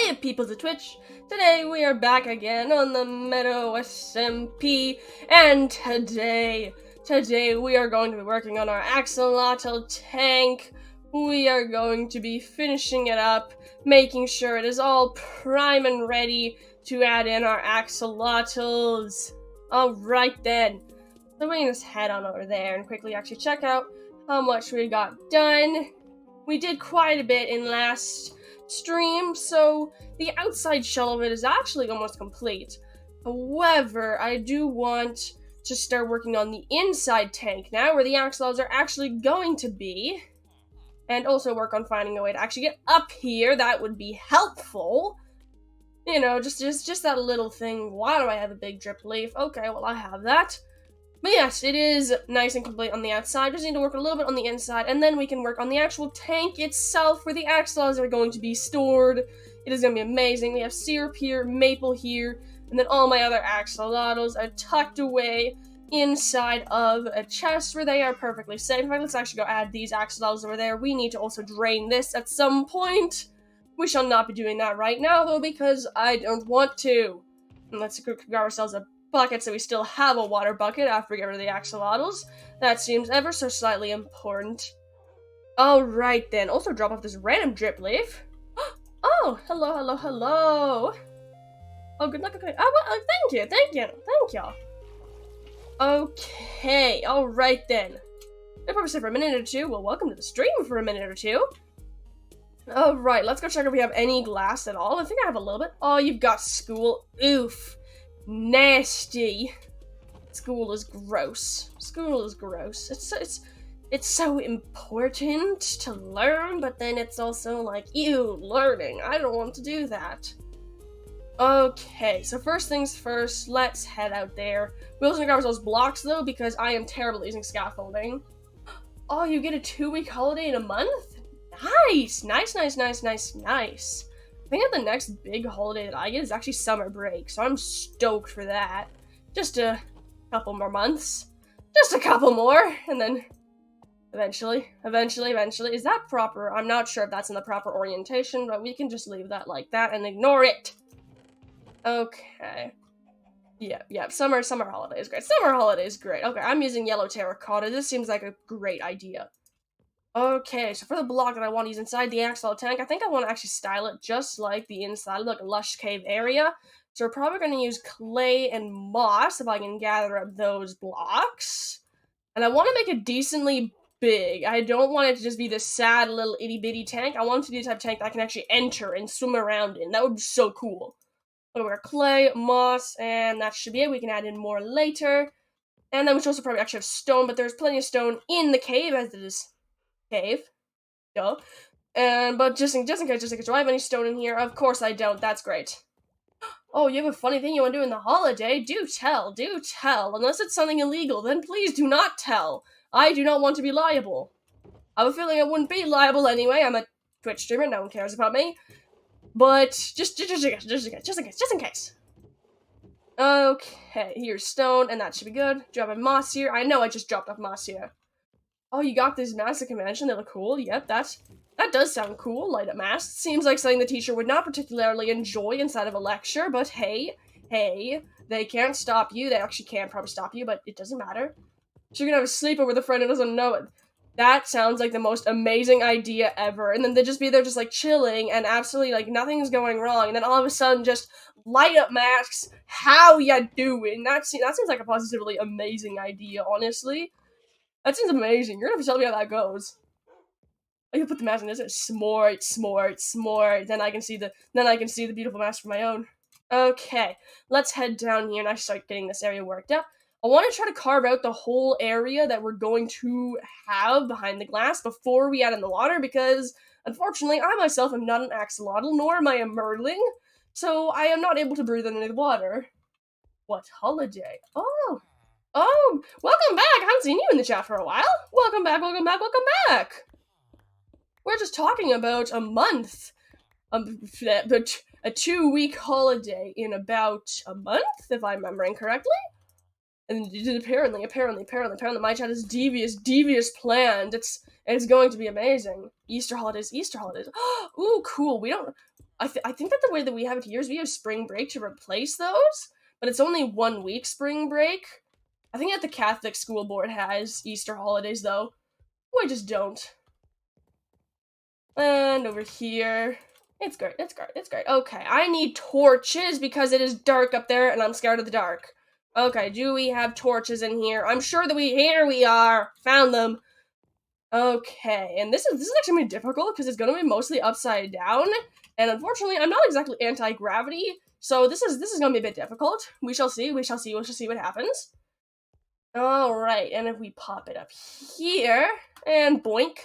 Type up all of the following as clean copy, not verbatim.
Hey people of Twitch, today we are back again on the Meadow SMP, and today we are going to be working on our axolotl tank. We are going to be finishing it up, making sure it is all prime and ready to add in our axolotls. Alright then, so we can just head on over there and quickly actually check out how much we got done. We did quite a bit in last stream, so the outside shell of it is actually almost complete. However, I do want to start working on the inside tank now, where the axolotls are actually going to be, and also work on finding a way to actually get up here. That would be helpful. You know, just that little thing. Why do I have a big drip leaf? Okay, well I have that. But yes, it is nice and complete on the outside. Just need to work a little bit on the inside, and then we can work on the actual tank itself, where the axolotls are going to be stored. It is going to be amazing. We have syrup here, maple here, and then all my other axolotls are tucked away inside of a chest where they are perfectly safe. In fact, let's actually go add these axolotls over there. We need to also drain this at some point. We shall not be doing that right now, though, because I don't want to. And let's grab ourselves a bucket so we still have a water bucket after we get rid of the axolotls. That seems ever so slightly important. Alright then, also drop off this random drip leaf. Oh, hello. Oh, good luck, okay. Oh, well, thank you. Okay, alright then. I'll probably stay for a minute or two. Well, welcome to the stream for a minute or two. Alright, let's go check if we have any glass at all. I think I have a little bit. Oh, you've got school. Oof. Nasty. School is gross. It's so important to learn, but then it's also like, ew, learning. I don't want to do that. Okay, so first things first, let's head out there. We also need to grab ourselves blocks, though, because I am terrible at using scaffolding. Oh, you get a 2-week holiday in a month? Nice! Nice. I think the next big holiday that I get is actually summer break, so I'm stoked for that. Just a couple more months. Just a couple more, and then eventually. Is that proper? I'm not sure if that's in the proper orientation, but we can just leave that like that and ignore it. Okay. Yeah, summer holiday is great. Summer holiday is great. Okay, I'm using yellow terracotta. This seems like a great idea. Okay, so for the block that I want to use inside the axolotl tank, I think I want to actually style it just like the inside, like a lush cave area. So we're probably going to use clay and moss if I can gather up those blocks. And I want to make it decently big. I don't want it to just be this sad little itty-bitty tank. I want it to be the type of tank that I can actually enter and swim around in. That would be so cool. So we're clay, moss, and that should be it. We can add in more later. And then we should also probably actually have stone, but there's plenty of stone in the cave as it is cave. Duh. But just in case, do I have any stone in here? Of course I don't. That's great. Oh, you have a funny thing you want to do in the holiday? Do tell. Unless it's something illegal, then please do not tell. I do not want to be liable. I have a feeling I wouldn't be liable anyway. I'm a Twitch streamer. No one cares about me. But just in case. Okay, here's stone, and that should be good. Dropping moss here. I know I just dropped off moss here. Oh, you got this mask at convention? They look cool. Yep, that does sound cool. Light up masks. Seems like something the teacher would not particularly enjoy inside of a lecture, but hey, they can't stop you. They actually can probably stop you, but it doesn't matter. So you're gonna have a sleepover with a friend who doesn't know it. That sounds like the most amazing idea ever. And then they'd just be there just like chilling and absolutely like nothing's going wrong. And then all of a sudden just light up masks. How ya doing? That seems like a positively amazing idea, honestly. That seems amazing. You're gonna have to tell me how that goes. I can put the mask in this. Smart. Then I can see the beautiful mask for my own. Okay, let's head down here and I start getting this area worked out. I want to try to carve out the whole area that we're going to have behind the glass before we add in the water, because unfortunately I myself am not an axolotl, nor am I a merling, so I am not able to breathe in any of the water. What holiday? Oh, welcome back! I haven't seen you in the chat for a while. Welcome back. We're just talking about a month. A 2-week holiday in about a month, if I'm remembering correctly. And apparently, my chat is devious planned. It's going to be amazing. Easter holidays. Ooh, cool. I think that the way that we have it here is we have spring break to replace those, but it's only 1 week spring break. I think that the Catholic school board has Easter holidays, though. Oh, I just don't. And over here. It's great, it's great, it's great. Okay, I need torches because it is dark up there and I'm scared of the dark. Okay, do we have torches in here? I'm sure that here we are. Found them. Okay, and this is actually gonna be difficult because it's gonna be mostly upside down, and unfortunately, I'm not exactly anti-gravity, so this is gonna be a bit difficult. We shall see. We shall see. We shall see what happens. All right, and if we pop it up here and boink.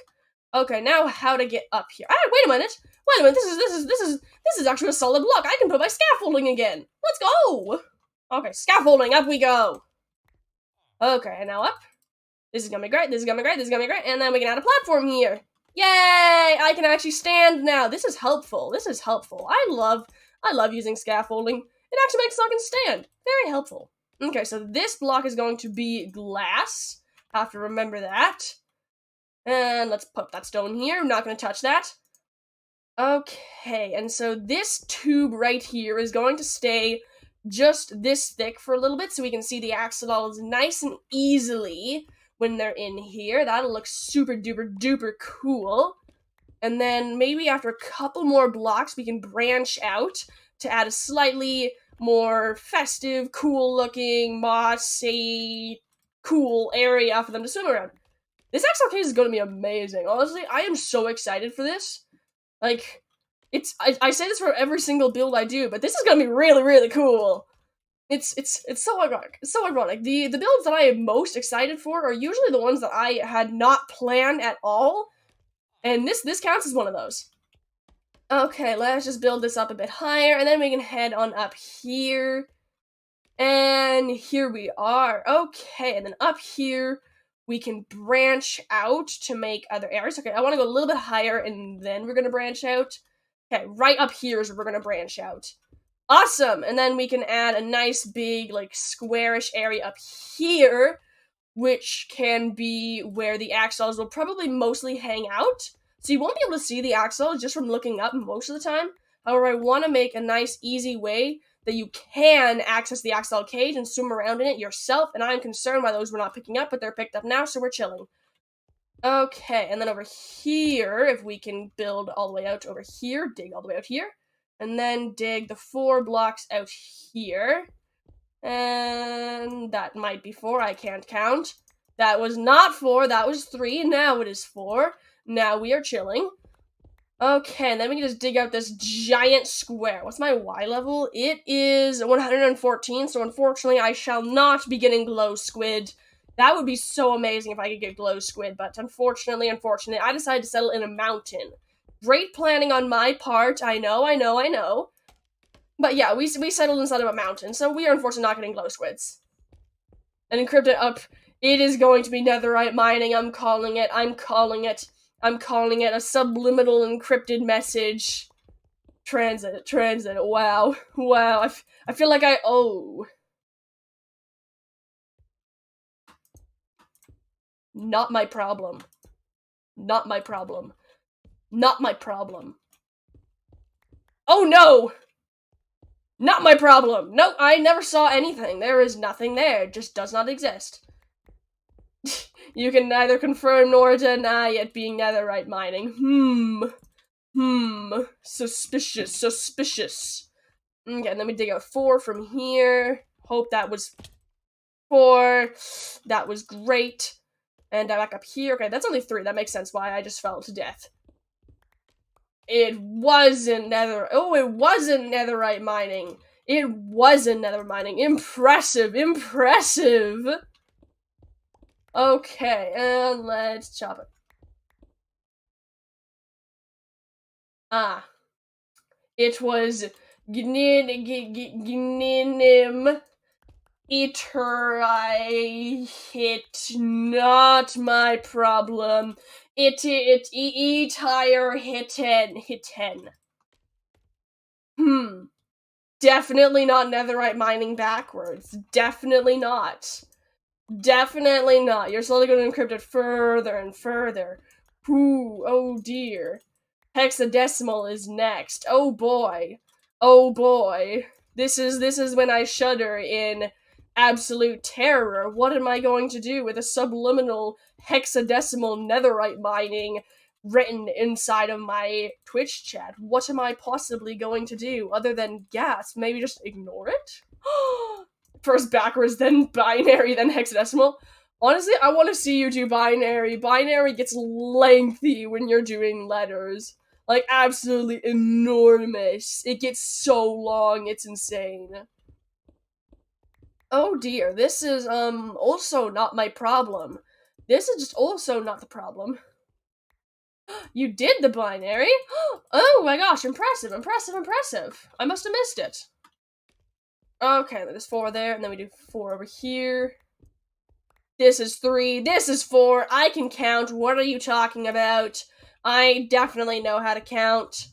Okay, now how to get up here? Ah, wait a minute. Wait a minute. This is actually a solid block. I can put my scaffolding again. Let's go. Okay, scaffolding. Up we go. Okay, and now up. This is gonna be great, this is gonna be great, this is gonna be great, and then we can add a platform here. Yay! I can actually stand now. This is helpful, this is helpful. I love using scaffolding. It actually makes so I can stand. Very helpful. Okay, so this block is going to be glass. Have to remember that. And let's put that stone here. I'm not gonna touch that. Okay, and so this tube right here is going to stay just this thick for a little bit so we can see the axolotls nice and easily when they're in here. That'll look super duper duper cool. And then maybe after a couple more blocks, we can branch out to add a slightly more festive, cool looking, mossy, cool area for them to swim around. This axolotl cage is going to be amazing. Honestly, I am so excited for this. Like, I say this for every single build I do, but this is going to be really, really cool. It's so ironic. It's so ironic. The builds that I am most excited for are usually the ones that I had not planned at all, and this counts as one of those. Okay, let's just build this up a bit higher, and then we can head on up here. And here we are. Okay, and then up here, we can branch out to make other areas. Okay, I want to go a little bit higher, and then we're going to branch out. Okay, right up here is where we're going to branch out. Awesome! And then we can add a nice big, like, squarish area up here, which can be where the axolotls will probably mostly hang out. So you won't be able to see the axolotls just from looking up most of the time. However, I want to make a nice, easy way that you can access the axolotl cage and swim around in it yourself, and I'm concerned why those were not picking up, but they're picked up now, so we're chilling. Okay, and then over here, if we can build all the way out over here, dig all the way out here, and then dig the 4 blocks out here. And that might be 4, I can't count. That was not 4, that was 3, now it is 4. Now we are chilling. Okay, and then we can just dig out this giant square. What's my Y level? It is 114, so unfortunately I shall not be getting glow squid. That would be so amazing if I could get glow squid, but unfortunately, I decided to settle in a mountain. Great planning on my part, I know. But yeah, we settled inside of a mountain, so we are unfortunately not getting glow squids. And encrypted up, it is going to be netherite mining, I'm calling it a subliminal encrypted message. Transit, wow, I feel like Not my problem. Oh no! Not my problem! No, I never saw anything. There is nothing there. It just does not exist. You can neither confirm nor deny it being netherite mining. Suspicious. Okay, and then we dig out 4 from here. Hope that was 4. That was great. And back up here. Okay, that's only 3. That makes sense why I just fell to death. It wasn't netherite mining. It wasn't nether mining. Impressive. Okay, and let's chop it. It was gninim hit, not my problem. Higher hitten. Definitely not netherite mining backwards. Definitely not. You're slowly going to encrypt it further and further. Oh dear. Hexadecimal is next. Oh boy. Oh boy. This is when I shudder in absolute terror. What am I going to do with a subliminal hexadecimal netherite mining written inside of my Twitch chat? What am I possibly going to do other than gasp? Maybe just ignore it? First backwards, then binary, then hexadecimal. Honestly, I want to see you do binary. Binary gets lengthy when you're doing letters. Like, absolutely enormous. It gets so long, it's insane. Oh dear, this is, also not my problem. This is just also not the problem. You did the binary? Oh my gosh, impressive, impressive, impressive. I must have missed it. Okay, there's 4 there, and then we do 4 over here. This is 3, this is 4, I can count, what are you talking about? I definitely know how to count.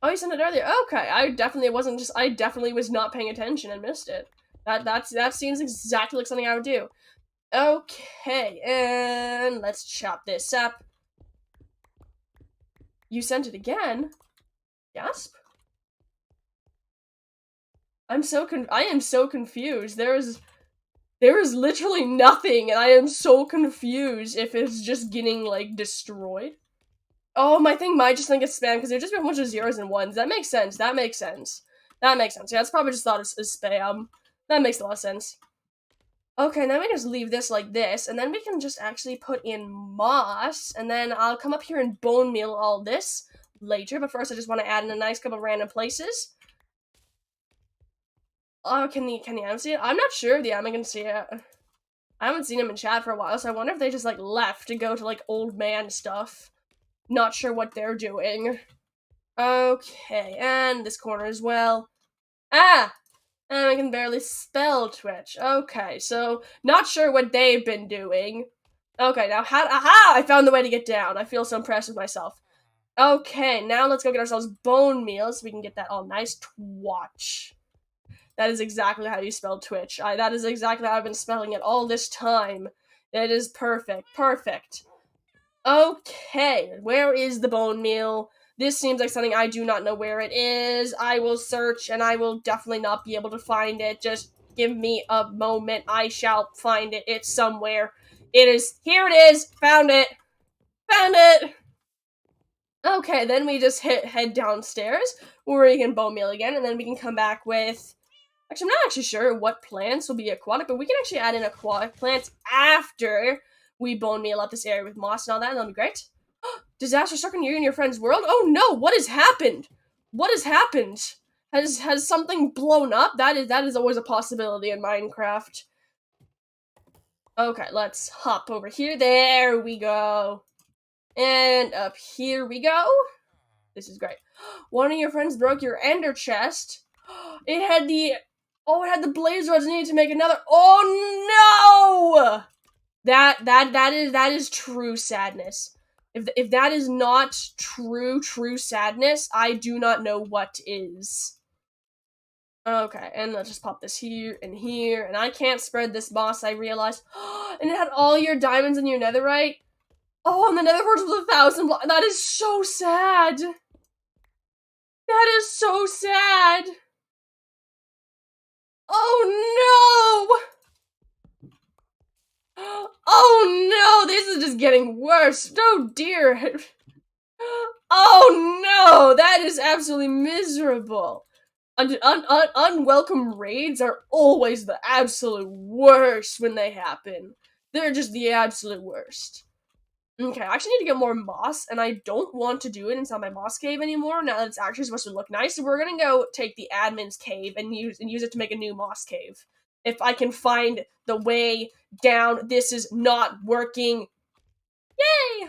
Oh, you sent it earlier. Okay, I definitely was not paying attention and missed it. That seems exactly like something I would do. Okay, and let's chop this up. You sent it again? Gasp? I am so confused. There is literally nothing, and I am so confused if it's just getting, like, destroyed. Oh, my thing might just think it's spam, because there's just a bunch of zeros and ones. That makes sense, that makes sense. That makes sense. Yeah, it's probably just thought it's spam. That makes a lot of sense. Okay, then we just leave this like this, and then we can just actually put in moss, and then I'll come up here and bone meal all this later, but first I just want to add in a nice couple random places. Oh, can the Adam see it? I'm not sure if the Adam can see it. I haven't seen him in chat for a while, so I wonder if they just, like, left to go to, like, old man stuff. Not sure what they're doing. Okay, and this corner as well. Ah! And I can barely spell Twitch. Okay, so not sure what they've been doing. Okay, now aha! I found the way to get down. I feel so impressed with myself. Okay, now let's go get ourselves bone meal so we can get that all nice. Twatch. That is exactly how you spell Twitch. That is exactly how I've been spelling it all this time. It is perfect. Perfect. Okay, where is the bone meal? This seems like something I do not know where it is. I will search, and I will definitely not be able to find it. Just give me a moment. I shall find it. It's somewhere. It is. Here it is. Found it. Found it. Okay, then we just head downstairs, where we can bone meal again, and then we can come back with... Actually, I'm not actually sure what plants will be aquatic, but we can actually add in aquatic plants after we bone meal up this area with moss and all that, and that'll be great. Disaster struck on you and your friend's world? Oh no, what has happened? What has happened? Has something blown up? That is always a possibility in Minecraft. Okay, let's hop over here. There we go. And up here we go. This is great. One of your friends broke your ender chest. It had the blaze rods needed to make another. Oh no! That is true sadness. If that is not true sadness, I do not know what is. Okay, and let's just pop this here, and I can't spread this moss, I realized. And it had all your diamonds and your netherite. Oh, and the nether portal was 1,000 blocks. That is so sad. That is so sad. Oh no! Oh no, this is just getting worse. Oh dear. Oh no, that is absolutely miserable. Unwelcome raids are always the absolute worst when they happen. They're just the absolute worst. Okay, I actually need to get more moss, and I don't want to do it inside my moss cave anymore now that it's actually supposed to look nice, so we're gonna go take the admin's cave and use it to make a new moss cave. If I can find the way down, this is not working. Yay!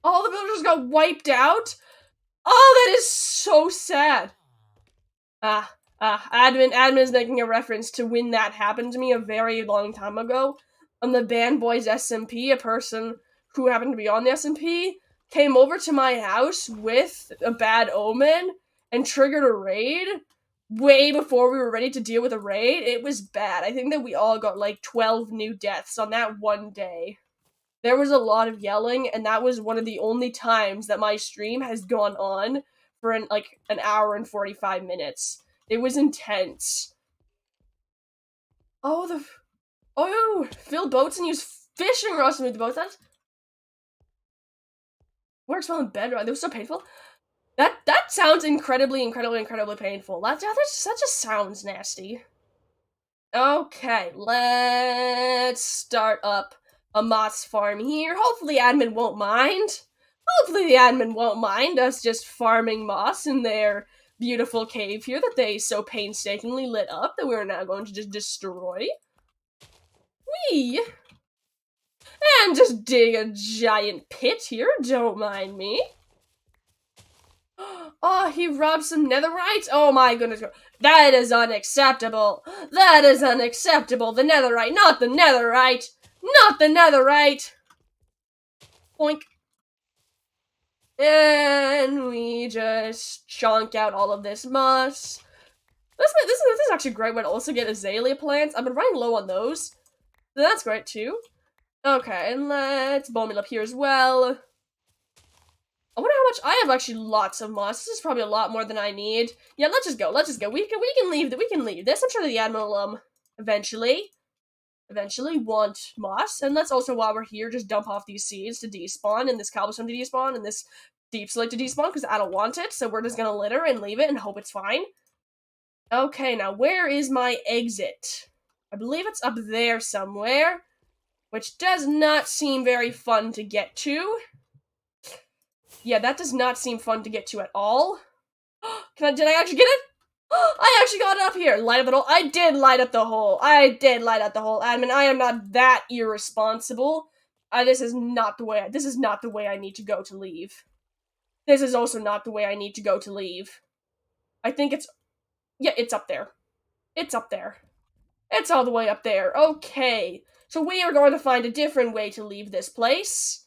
All the villagers got wiped out? Oh, that is so sad. Admin is making a reference to when that happened to me a very long time ago. On the Band Boys SMP, a person who happened to be on the SMP came over to my house with a bad omen and triggered a raid way before we were ready to deal with a raid. It was bad. I think that we all got like 12 new deaths on that one day. There was a lot of yelling, and that was one of the only times that my stream has gone on for an hour and 45 minutes. It was intense. Oh, fill boats and use fishing rods to move the boats. That works well in bed. That was so painful. That sounds incredibly painful. That just sounds nasty. Okay, let's start up a moss farm here. Hopefully admin won't mind. Hopefully the admin won't mind us just farming moss in their beautiful cave here that they so painstakingly lit up that we're now going to just destroy. Whee! And just dig a giant pit here, don't mind me. Oh, he rubbed some netherite? Oh my goodness. That is unacceptable. That is unacceptable. The netherite, not the netherite. Not the netherite. Boink. And we just chunk out all of this moss. This is actually a great way to also get azalea plants. I've been running low on those. So that's great too. Okay, and let's bone meal up here as well. I wonder how much. I have actually lots of moss. This is probably a lot more than I need. Yeah, let's just go. We can leave this. I'm sure the admin will eventually want moss. And let's also, while we're here, just dump off these seeds to despawn and this cobblestone to despawn and this deep slate to despawn because I don't want it. So we're just gonna litter and leave it and hope it's fine. Okay, now where is my exit? I believe it's up there somewhere, which does not seem very fun to get to. Yeah, that does not seem fun to get to at all. Did I actually get it? I actually got it up here. Light up the hole. I did light up the hole. Admin, I am not that irresponsible. This is not the way I need to go to leave. This is also not the way I need to go to leave. I think it's up there. It's up there. It's all the way up there. Okay. So we are going to find a different way to leave this place.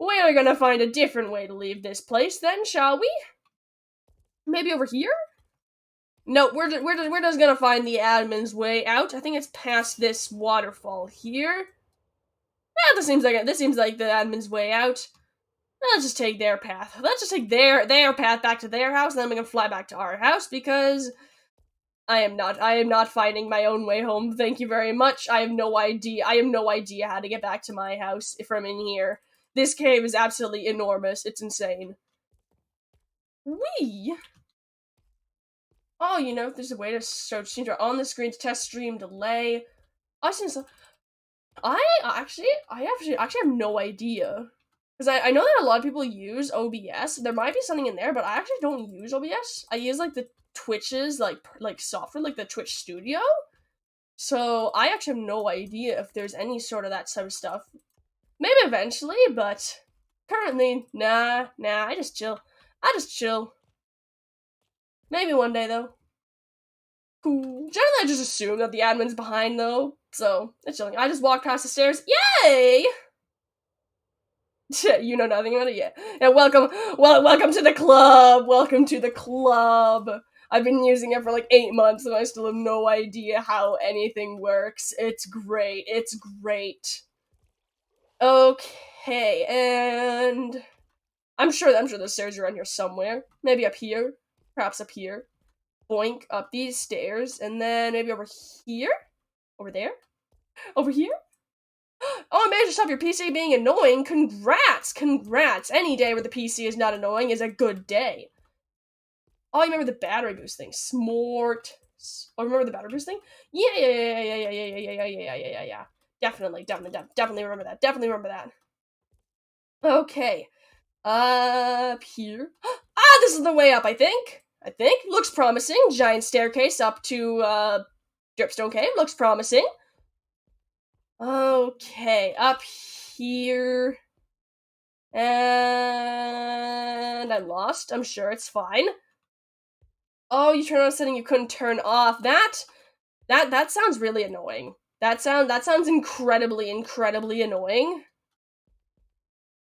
We are gonna find a different way to leave this place then, shall we? Maybe over here? No, we're just gonna find the admin's way out. I think it's past this waterfall here. Yeah, this seems like the admin's way out. Let's just take their path. Let's just take their path back to their house, and then we can fly back to our house because I am not finding my own way home. Thank you very much. I have no idea how to get back to my house from in here. This cave is absolutely enormous. It's insane. Whee! Oh, there's a way to show streams are on the screen to test stream delay. I actually have no idea. Because I know that a lot of people use OBS. There might be something in there, but I actually don't use OBS. I use, the Twitch's, software, the Twitch Studio. So, I actually have no idea if there's any sort of that sort of stuff. Maybe eventually, but currently, nah, I just chill. Maybe one day, though. Cool. Generally, I just assume that the admin's behind, though, so it's chilling. I just walked past the stairs. Yay! You know nothing about it yet. Yeah, welcome to the club! Welcome to the club! I've been using it for 8 months, and I still have no idea how anything works. It's great. Okay, and I'm sure the stairs are around here somewhere. Maybe up here. Perhaps up here. Boink, up these stairs, and then maybe over here? Over there? Over here? Oh, I managed to stop your PC being annoying. Congrats! Any day where the PC is not annoying is a good day. Oh, you remember the battery boost thing? Smart. Oh, remember the battery boost thing? Yeah. Definitely remember that. Okay. Up here. This is the way up, I think. Looks promising. Giant staircase up to, Dripstone Cave. Looks promising. Okay, up here. And I'm lost. I'm sure it's fine. Oh, you turned on something you couldn't turn off. That sounds really annoying. That sounds incredibly annoying.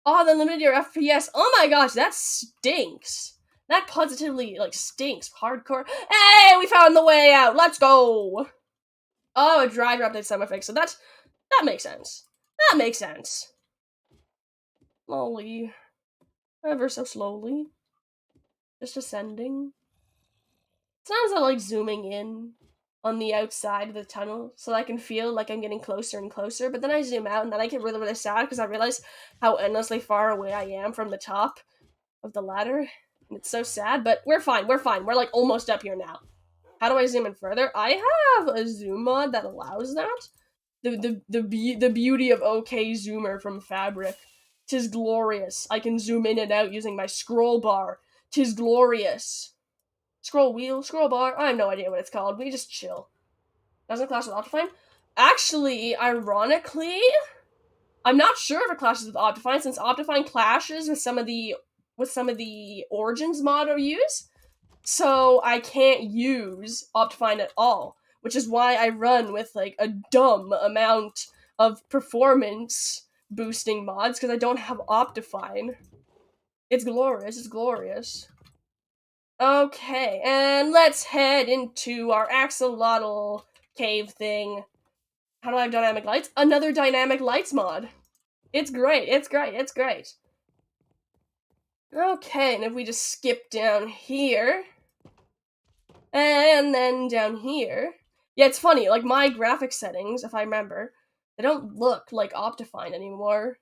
Oh, then limited your FPS. Oh my gosh, that stinks. That positively, stinks. Hardcore. Hey, we found the way out. Let's go. Oh, a driver update sound effect. So that makes sense. Slowly. Ever so slowly. Just ascending. Sometimes I like zooming in on the outside of the tunnel so I can feel like I'm getting closer and closer, but then I zoom out and then I get really, really sad because I realize how endlessly far away I am from the top of the ladder. And it's so sad, but we're fine, we're fine. We're like almost up here now. How do I zoom in further? I have a zoom mod that allows that. The beauty of OK Zoomer from Fabric. 'Tis glorious. I can zoom in and out using my scroll bar. 'Tis glorious. Scroll wheel, scroll bar. I have no idea what it's called. We just chill. Doesn't clash with Optifine? Actually, ironically, I'm not sure if it clashes with Optifine since Optifine clashes with some of the Origins mod I use. So I can't use Optifine at all, which is why I run with like a dumb amount of performance boosting mods because I don't have Optifine. It's glorious, it's glorious. Okay, and let's head into our axolotl cave thing. How do I have dynamic lights? Another dynamic lights mod. It's great, it's great, it's great. Okay, and if we just skip down here, and then down here, yeah, it's funny, like my graphic settings, if I remember, they don't look like Optifine anymore.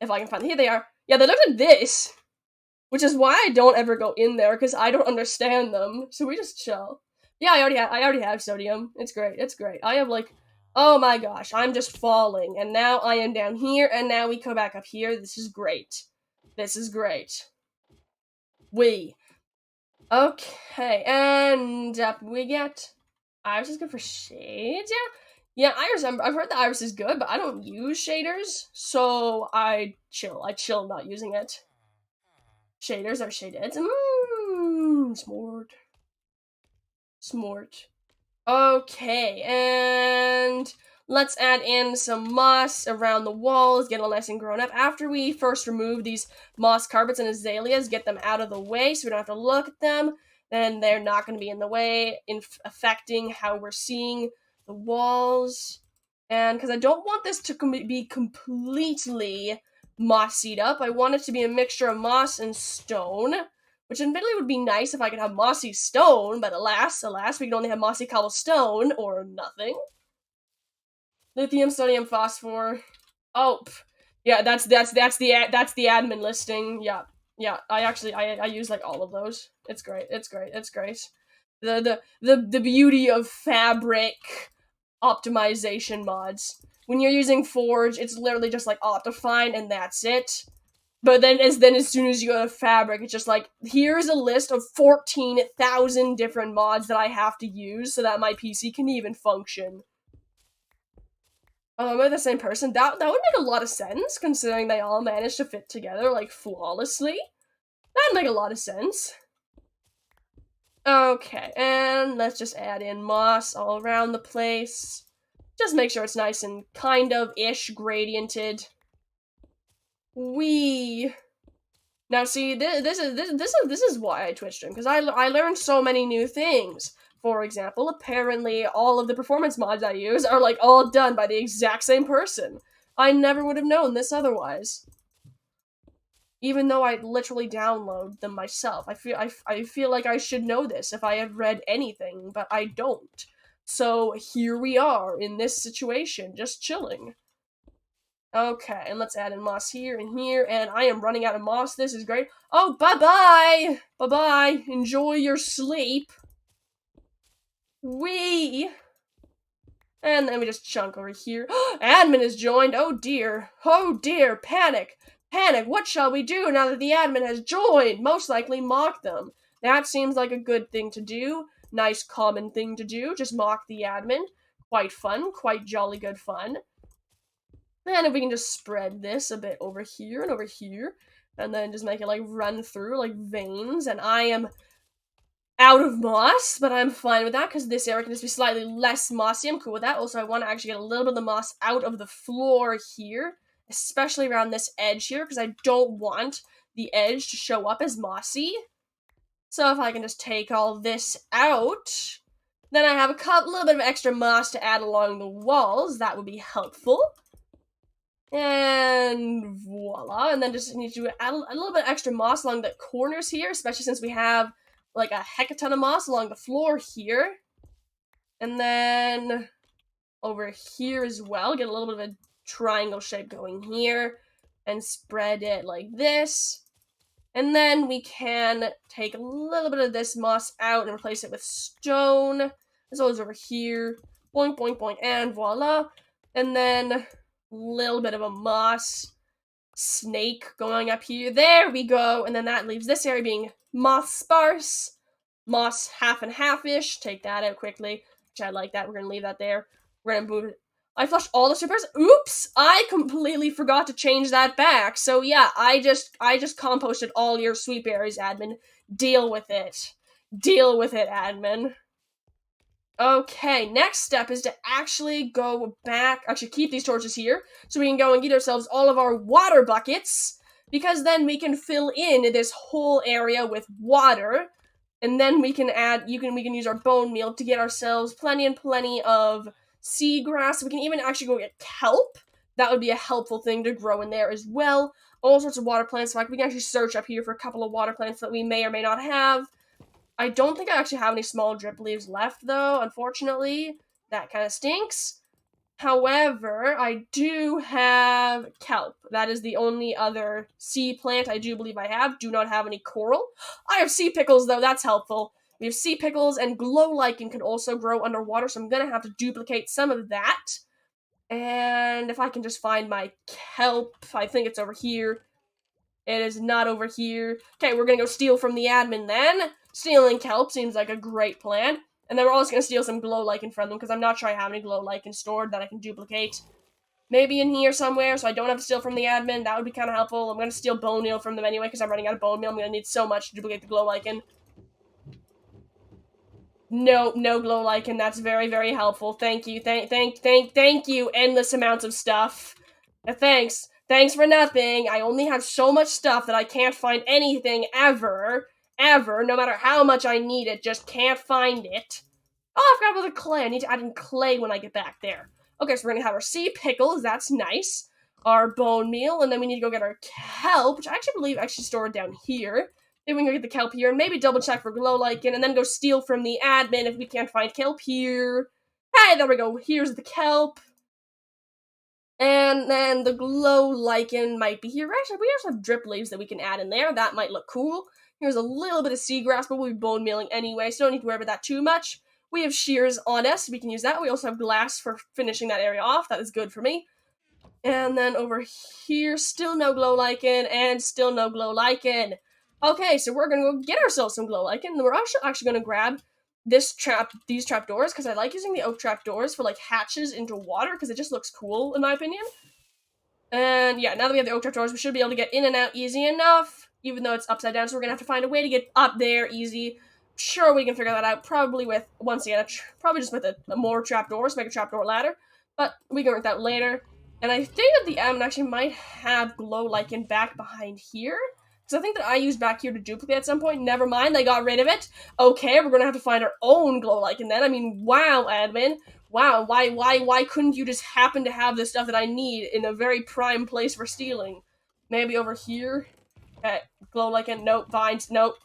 If I can find them. Here they are. Yeah, they look like this. Which is why I don't ever go in there, because I don't understand them. So we just chill. Yeah, I already have sodium. It's great, it's great. I have like, oh my gosh, I'm just falling. And now I am down here, and now we go back up here. This is great. This is great. Okay, and up we get. Iris is good for shades, yeah. Yeah, Iris, I've heard that Iris is good, but I don't use shaders, so I chill not using it. Shaders are shaded. Smart. Okay, and let's add in some moss around the walls, get all nice and grown up. After we first remove these moss carpets and azaleas, get them out of the way so we don't have to look at them, then they're not going to be in the way, affecting how we're seeing the walls. And because I don't want this to be completely mossied up, I want it to be a mixture of moss and stone. Which admittedly would be nice if I could have mossy stone, but alas, we can only have mossy cobblestone, or nothing. Lithium, sodium, phosphor. Oh, yeah, that's the admin listing. Yeah, I use like all of those. It's great. The beauty of Fabric optimization mods. When you're using Forge, it's literally just like Optifine and that's it. But then as soon as you go to Fabric, it's just like, here's a list of 14,000 different mods that I have to use so that my PC can even function. Am I the same person? That would make a lot of sense, considering they all managed to fit together, like, flawlessly. That'd make a lot of sense. Okay, and let's just add in moss all around the place. Just make sure it's nice and kind of-ish gradiented. Now, see, this is why I Twitch stream, because I learned so many new things. For example, apparently all of the performance mods I use are like all done by the exact same person. I never would have known this otherwise. Even though I literally download them myself, I feel like I should know this if I have read anything, but I don't. So here we are in this situation, just chilling. Okay, and let's add in moss here and here, and I am running out of moss. This is great. Oh, bye-bye! Bye-bye. Enjoy your sleep. Wee! And then we just chunk over here. Admin is joined! Oh dear! Oh dear! Panic! Panic! What shall we do now that the admin has joined? Most likely mock them. That seems like a good thing to do. Nice common thing to do. Just mock the admin. Quite fun. Quite jolly good fun. And if we can just spread this a bit over here and over here, and then just make it like run through like veins, and I am out of moss, but I'm fine with that because this area can just be slightly less mossy. I'm cool with that. Also, I want to actually get a little bit of the moss out of the floor here, especially around this edge here, because I don't want the edge to show up as mossy. So if I can just take all this out, then I have a little bit of extra moss to add along the walls. That would be helpful. And voila. And then just need to add a little bit extra moss along the corners here, especially since we have like a heck of a ton of moss along the floor here. And then over here as well, get a little bit of a triangle shape going here and spread it like this. And then we can take a little bit of this moss out and replace it with stone, as well as over here. Boink, boink, boink, and voila. And then a little bit of a moss snake going up here. There we go. And then that leaves this area being moss sparse, moss half and half-ish. Take that out quickly, which I like that. We're going to leave that there. We're going to move it. I flushed all the supers. Oops! I completely forgot to change that back. So yeah, I just composted all your sweet berries, admin. Deal with it. Deal with it, admin. Okay, next step is to actually go back, actually keep these torches here, so we can go and get ourselves all of our water buckets, because then we can fill in this whole area with water, and then we can we can use our bone meal to get ourselves plenty and plenty of seagrass. We can even actually go get kelp. That would be a helpful thing to grow in there as well. All sorts of water plants, so we can actually search up here for a couple of water plants that we may or may not have. I don't think I actually have any small drip leaves left, though, unfortunately. That kind of stinks. However, I do have kelp. That is the only other sea plant I do believe I have. Do not have any coral. I have sea pickles, though. That's helpful. We have sea pickles, and glow lichen can also grow underwater, so I'm going to have to duplicate some of that. And if I can just find my kelp, I think it's over here. It is not over here. Okay, we're gonna go steal from the admin then. Stealing kelp seems like a great plan. And then we're also gonna steal some glow lichen from them, because I'm not sure I have any glow lichen stored that I can duplicate. Maybe in here somewhere, so I don't have to steal from the admin. That would be kind of helpful. I'm gonna steal bone meal from them anyway, because I'm running out of bone meal. I'm gonna need so much to duplicate the glow lichen. No glow lichen. That's very, very helpful. Thank you. Thank you. Endless amounts of stuff. Thanks. Thanks for nothing. I only have so much stuff that I can't find anything ever. Ever. No matter how much I need it. Just can't find it. Oh, I forgot about the clay. I need to add in clay when I get back there. Okay, so we're gonna have our sea pickles. That's nice. Our bone meal. And then we need to go get our kelp, which I actually believe actually stored down here. Then we can go get the kelp here and maybe double check for glow lichen and then go steal from the admin if we can't find kelp here. Hey, there we go. Here's the kelp. And then the glow lichen might be here. Actually, we also have drip leaves that we can add in there. That might look cool. Here's a little bit of seagrass, but we'll be bone mealing anyway, so don't need to worry about that too much. We have shears on us. We can use that. We also have glass for finishing that area off. That is good for me. And then over here, still no glow lichen, and still no glow lichen. Okay, so we're gonna go get ourselves some glow lichen, and we're actually gonna grab these trapdoors, because I like using the oak trapdoors for like hatches into water, because it just looks cool, in my opinion. And yeah, now that we have the oak trapdoors, we should be able to get in and out easy enough, even though it's upside down, so we're gonna have to find a way to get up there easy. Sure, we can figure that out, probably with, once again, probably just with more trapdoors, make a trapdoor ladder, but we can work that later. And I think that the admin actually might have glow lichen back behind here, because I think that I used back here to duplicate at some point. Never mind, they got rid of it. Okay, we're gonna have to find our own glow lichen then. I mean, wow, admin. Wow, why couldn't you just happen to have the stuff that I need in a very prime place for stealing? Maybe over here? Okay, glow lichen, nope, vines, nope.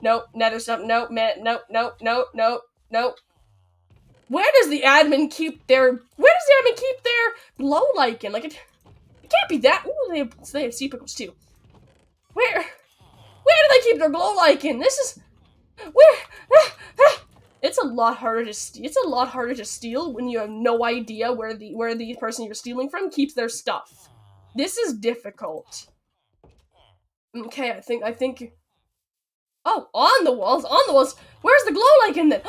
Nope, nether stuff, nope, nope. Where does the admin keep their glow lichen? Like, it can't be that. Ooh, they have sea pickles too. Where do they keep their glow lichen? This is it's a lot harder to steal. It's a lot harder to steal when you have no idea where the person you're stealing from keeps their stuff. This is difficult. Okay, I think. Oh, on the walls. Where's the glow lichen then?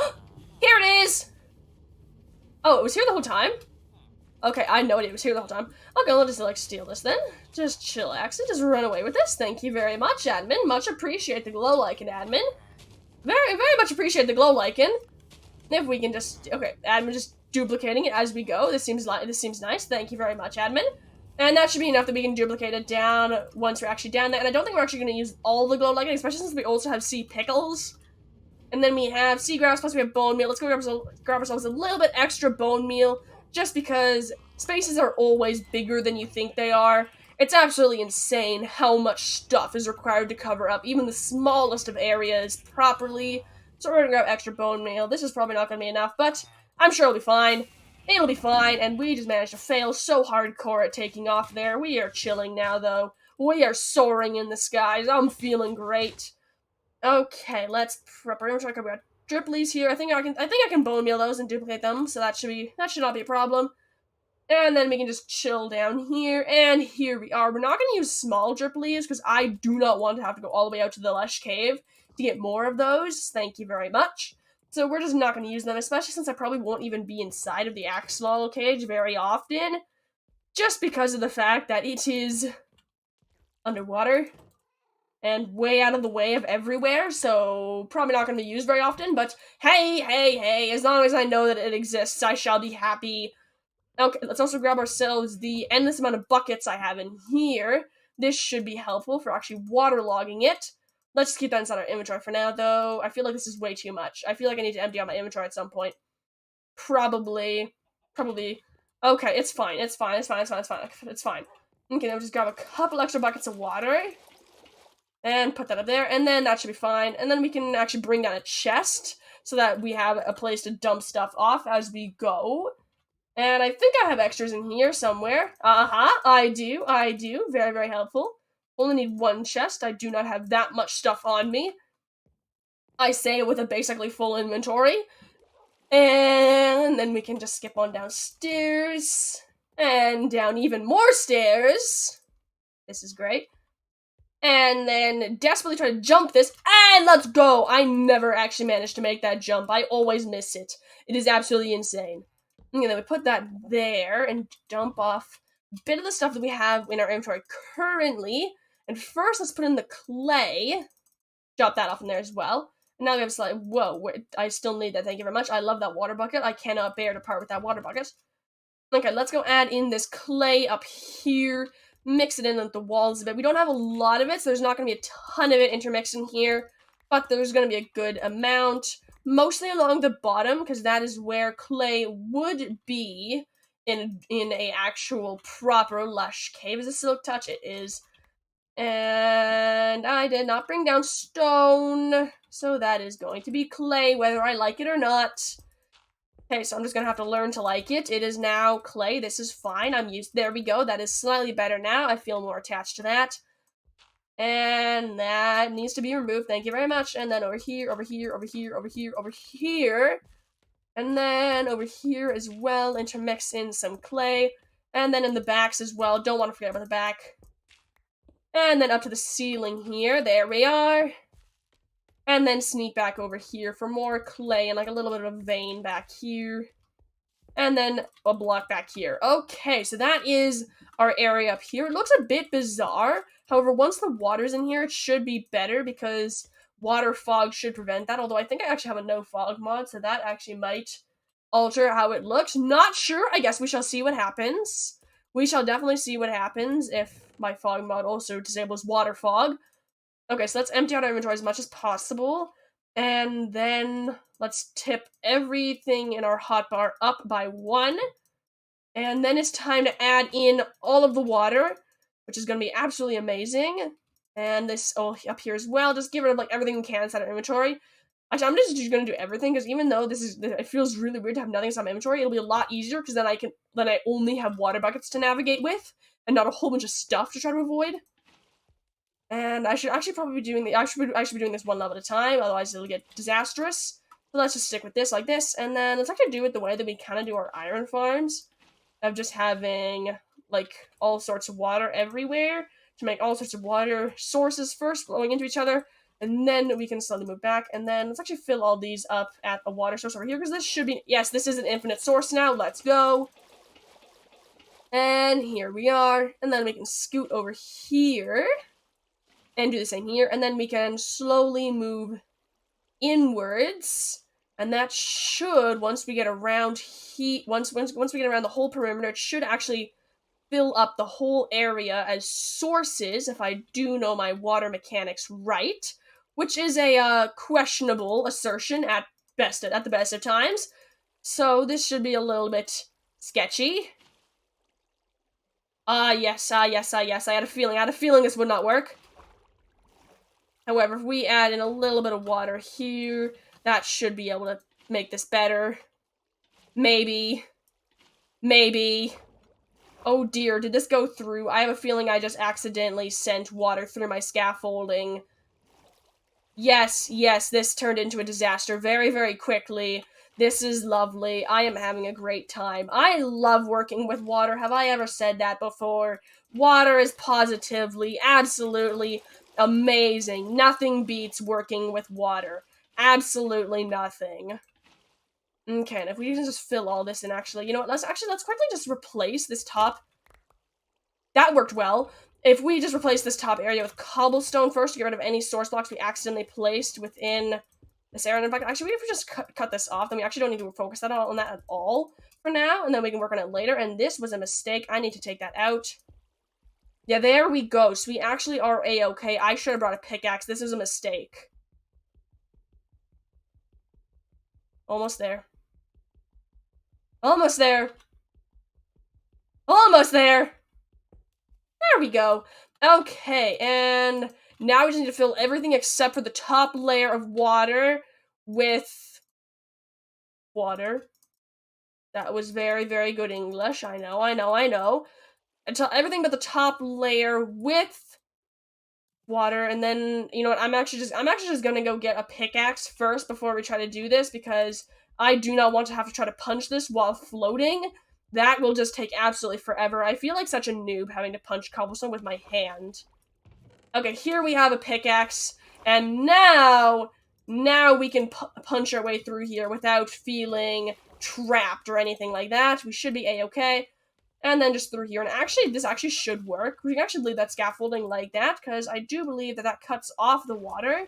Here it is. Oh, it was here the whole time? Okay, I know it was here the whole time. Okay, let's just, like, steal this then. Just chillax and just run away with this. Thank you very much, admin. Much appreciate the glow lichen, admin. Very, very much appreciate the glow lichen. If we can just... Okay, admin just duplicating it as we go. This seems nice. Thank you very much, admin. And that should be enough that we can duplicate it down once we're actually down there. And I don't think we're actually going to use all the glow lichen, especially since we also have sea pickles. And then we have seagrass, plus we have bone meal. Let's go grab ourselves a little bit extra bone meal, just because spaces are always bigger than you think they are. It's absolutely insane how much stuff is required to cover up even the smallest of areas properly. So we're gonna grab extra bone meal. This is probably not gonna be enough, but I'm sure it'll be fine. It'll be fine, and we just managed to fail so hardcore at taking off there. We are chilling now, though. We are soaring in the skies. I'm feeling great. Okay, let's prep our inventory. We got dripleys here. I think I can bone meal those and duplicate them, so that should not be a problem. And then we can just chill down here, and here we are. We're not going to use small dripleys because I do not want to have to go all the way out to the lush cave to get more of those. Thank you very much. So we're just not going to use them, especially since I probably won't even be inside of the axolotl cage very often, just because of the fact that it is underwater and way out of the way of everywhere, so probably not going to be used very often, but hey, as long as I know that it exists, I shall be happy. Okay, let's also grab ourselves the endless amount of buckets I have in here. This should be helpful for actually waterlogging it. Let's just keep that inside our inventory for now, though. I feel like this is way too much. I feel like I need to empty out my inventory at some point. Probably. Okay, it's fine. It's fine. Okay, now just grab a couple extra buckets of water. And put that up there, and then that should be fine. And then we can actually bring down a chest so that we have a place to dump stuff off as we go. And I think I have extras in here somewhere. I do. Very, very helpful. Only need one chest. I do not have that much stuff on me. I say it with a basically full inventory. And then we can just skip on downstairs. And down even more stairs. This is great. And then desperately try to jump this, and let's go! I never actually managed to make that jump. I always miss it. It is absolutely insane. And then we put that there and dump off a bit of the stuff that we have in our inventory currently. And first, let's put in the clay. Drop that off in there as well. And now we have a slide. Whoa, I still need that. Thank you very much. I love that water bucket. I cannot bear to part with that water bucket. Okay, let's go add in this clay up here. Mix it in with the walls a bit. We don't have a lot of it, so there's not going to be a ton of it intermixed in here, but there's going to be a good amount, mostly along the bottom, because that is where clay would be in a actual proper lush cave. Is a silk touch? It is. And I did not bring down stone, so that is going to be clay, whether I like it or not. Okay, so I'm just gonna have to learn to like it. It is now clay. This is fine. There we go. That is slightly better now. I feel more attached to that. And that needs to be removed. Thank you very much. And then over here. And then over here as well, intermix in some clay. And then in the backs as well. Don't want to forget about the back. And then up to the ceiling here. There we are. And then sneak back over here for more clay and like a little bit of a vein back here. And then a block back here. Okay, so that is our area up here. It looks a bit bizarre. However, once the water's in here, it should be better because water fog should prevent that. Although I think I actually have a no fog mod, so that actually might alter how it looks. Not sure. I guess we shall see what happens. We shall definitely see what happens if my fog mod also disables water fog. Okay, so let's empty out our inventory as much as possible. And then let's tip everything in our hotbar up by 1. And then it's time to add in all of the water, which is going to be absolutely amazing. And this up here as well. Just get rid of like everything we can inside our inventory. Actually, I'm just going to do everything because even though it feels really weird to have nothing inside my inventory, it'll be a lot easier because then I only have water buckets to navigate with and not a whole bunch of stuff to try to avoid. And I should actually probably be doing this one level at a time, otherwise it'll get disastrous. So let's just stick with this like this, and then let's actually do it the way that we kind of do our iron farms, of just having like all sorts of water everywhere to make all sorts of water sources first, flowing into each other, and then we can slowly move back. And then let's actually fill all these up at a water source over here because this should be this is an infinite source now. Let's go. And here we are, and then we can scoot over here. And do the same here, and then we can slowly move inwards, and that should, once we get around once we get around the whole perimeter, it should actually fill up the whole area as sources, if I do know my water mechanics right, which is a questionable assertion at the best of times. So this should be a little bit Sketchy. Yes. I had a feeling this would not work. However, if we add in a little bit of water here, that should be able to make this better. Maybe. Oh dear, did this go through? I have a feeling I just accidentally sent water through my scaffolding. Yes, this turned into a disaster very, very quickly. This is lovely. I am having a great time. I love working with water. Have I ever said that before? Water is positively, absolutely amazing. Nothing beats working with water. Absolutely nothing. Okay, and if we can just fill all this in, actually, you know what? Let's quickly just replace this top. That worked well. If we just replace this top area with cobblestone first to get rid of any source blocks we accidentally placed within this area. In fact, actually, if we just cut this off, then we actually don't need to focus on that at all for now, and then we can work on it later. And this was a mistake. I need to take that out. Yeah, there we go. So we actually are A-okay. I should have brought a pickaxe. This is a mistake. Almost there. Almost there. Almost there. There we go. Okay, and now we just need to fill everything except for the top layer of water with water. That was very, very good English. I know. Until everything but the top layer with water, and then, you know what, I'm actually just gonna go get a pickaxe first before we try to do this, because I do not want to have to try to punch this while floating. That will just take absolutely forever. I feel like such a noob having to punch cobblestone with my hand. Okay, here we have a pickaxe, and now we can punch our way through here without feeling trapped or anything like that. We should be A-okay. And then just through here, and actually, this actually should work. We can actually leave that scaffolding like that, because I do believe that cuts off the water.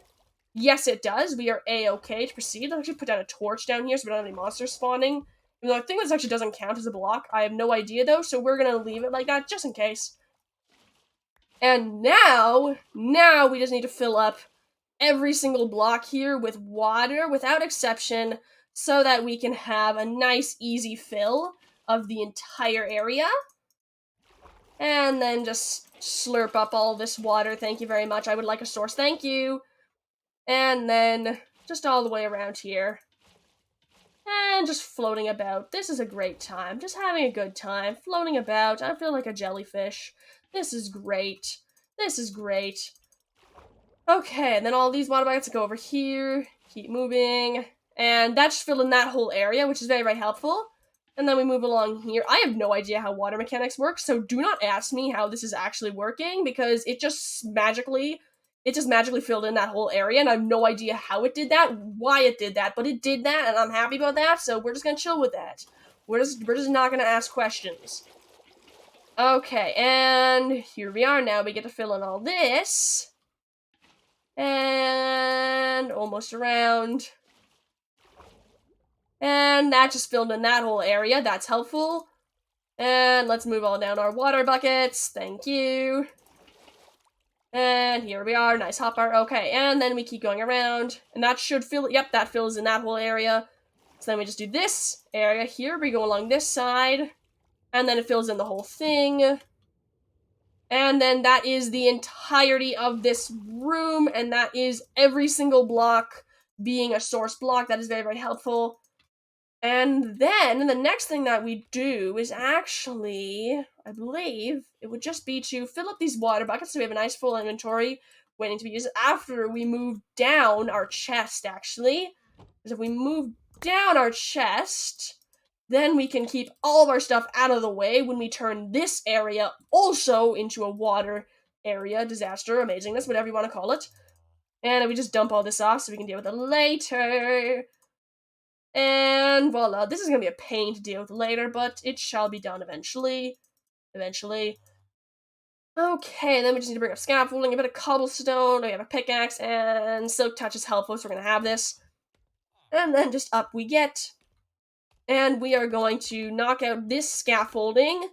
Yes, it does. We are A-okay to proceed. Let's actually put down a torch down here so we don't have any monsters spawning. Even though I think this actually doesn't count as a block. I have no idea, though, so we're gonna leave it like that, just in case. And now we just need to fill up every single block here with water, without exception, so that we can have a nice, easy fill of the entire area. And then just slurp up all this water. Thank you very much. I would like a source. Thank you. And then just all the way around here. And just floating about. This is a great time. Just having a good time. Floating about. I feel like a jellyfish. This is great. This is great. Okay, and then all these water buckets go over here. Keep moving. And that's filling that whole area, which is very, very helpful. And then we move along here. I have no idea how water mechanics work, so do not ask me how this is actually working, because it just magically filled in that whole area, and I have no idea how it did that, why it did that, but it did that, and I'm happy about that, so we're just gonna chill with that. We're just not gonna ask questions. Okay, and here we are now. We get to fill in all this. And almost around. And that just filled in that whole area. That's helpful. And let's move all down our water buckets. Thank you. And here we are. Nice hopper. Okay, and then we keep going around. And that should fill... Yep, that fills in that whole area. So then we just do this area here. We go along this side. And then it fills in the whole thing. And then that is the entirety of this room. And that is every single block being a source block. That is very, very helpful. And then the next thing that we do is actually, I believe, it would just be to fill up these water buckets so we have a nice full inventory waiting to be used after we move down our chest, actually. Because if we move down our chest, then we can keep all of our stuff out of the way when we turn this area also into a water area, disaster, amazingness, whatever you want to call it. And we just dump all this off so we can deal with it later. And voila, this is gonna be a pain to deal with later, but it shall be done eventually. Okay, then we just need to bring up scaffolding, a bit of cobblestone, we have a pickaxe, and silk touch is helpful, so we're gonna have this. And then just up we get. And we are going to knock out this scaffolding.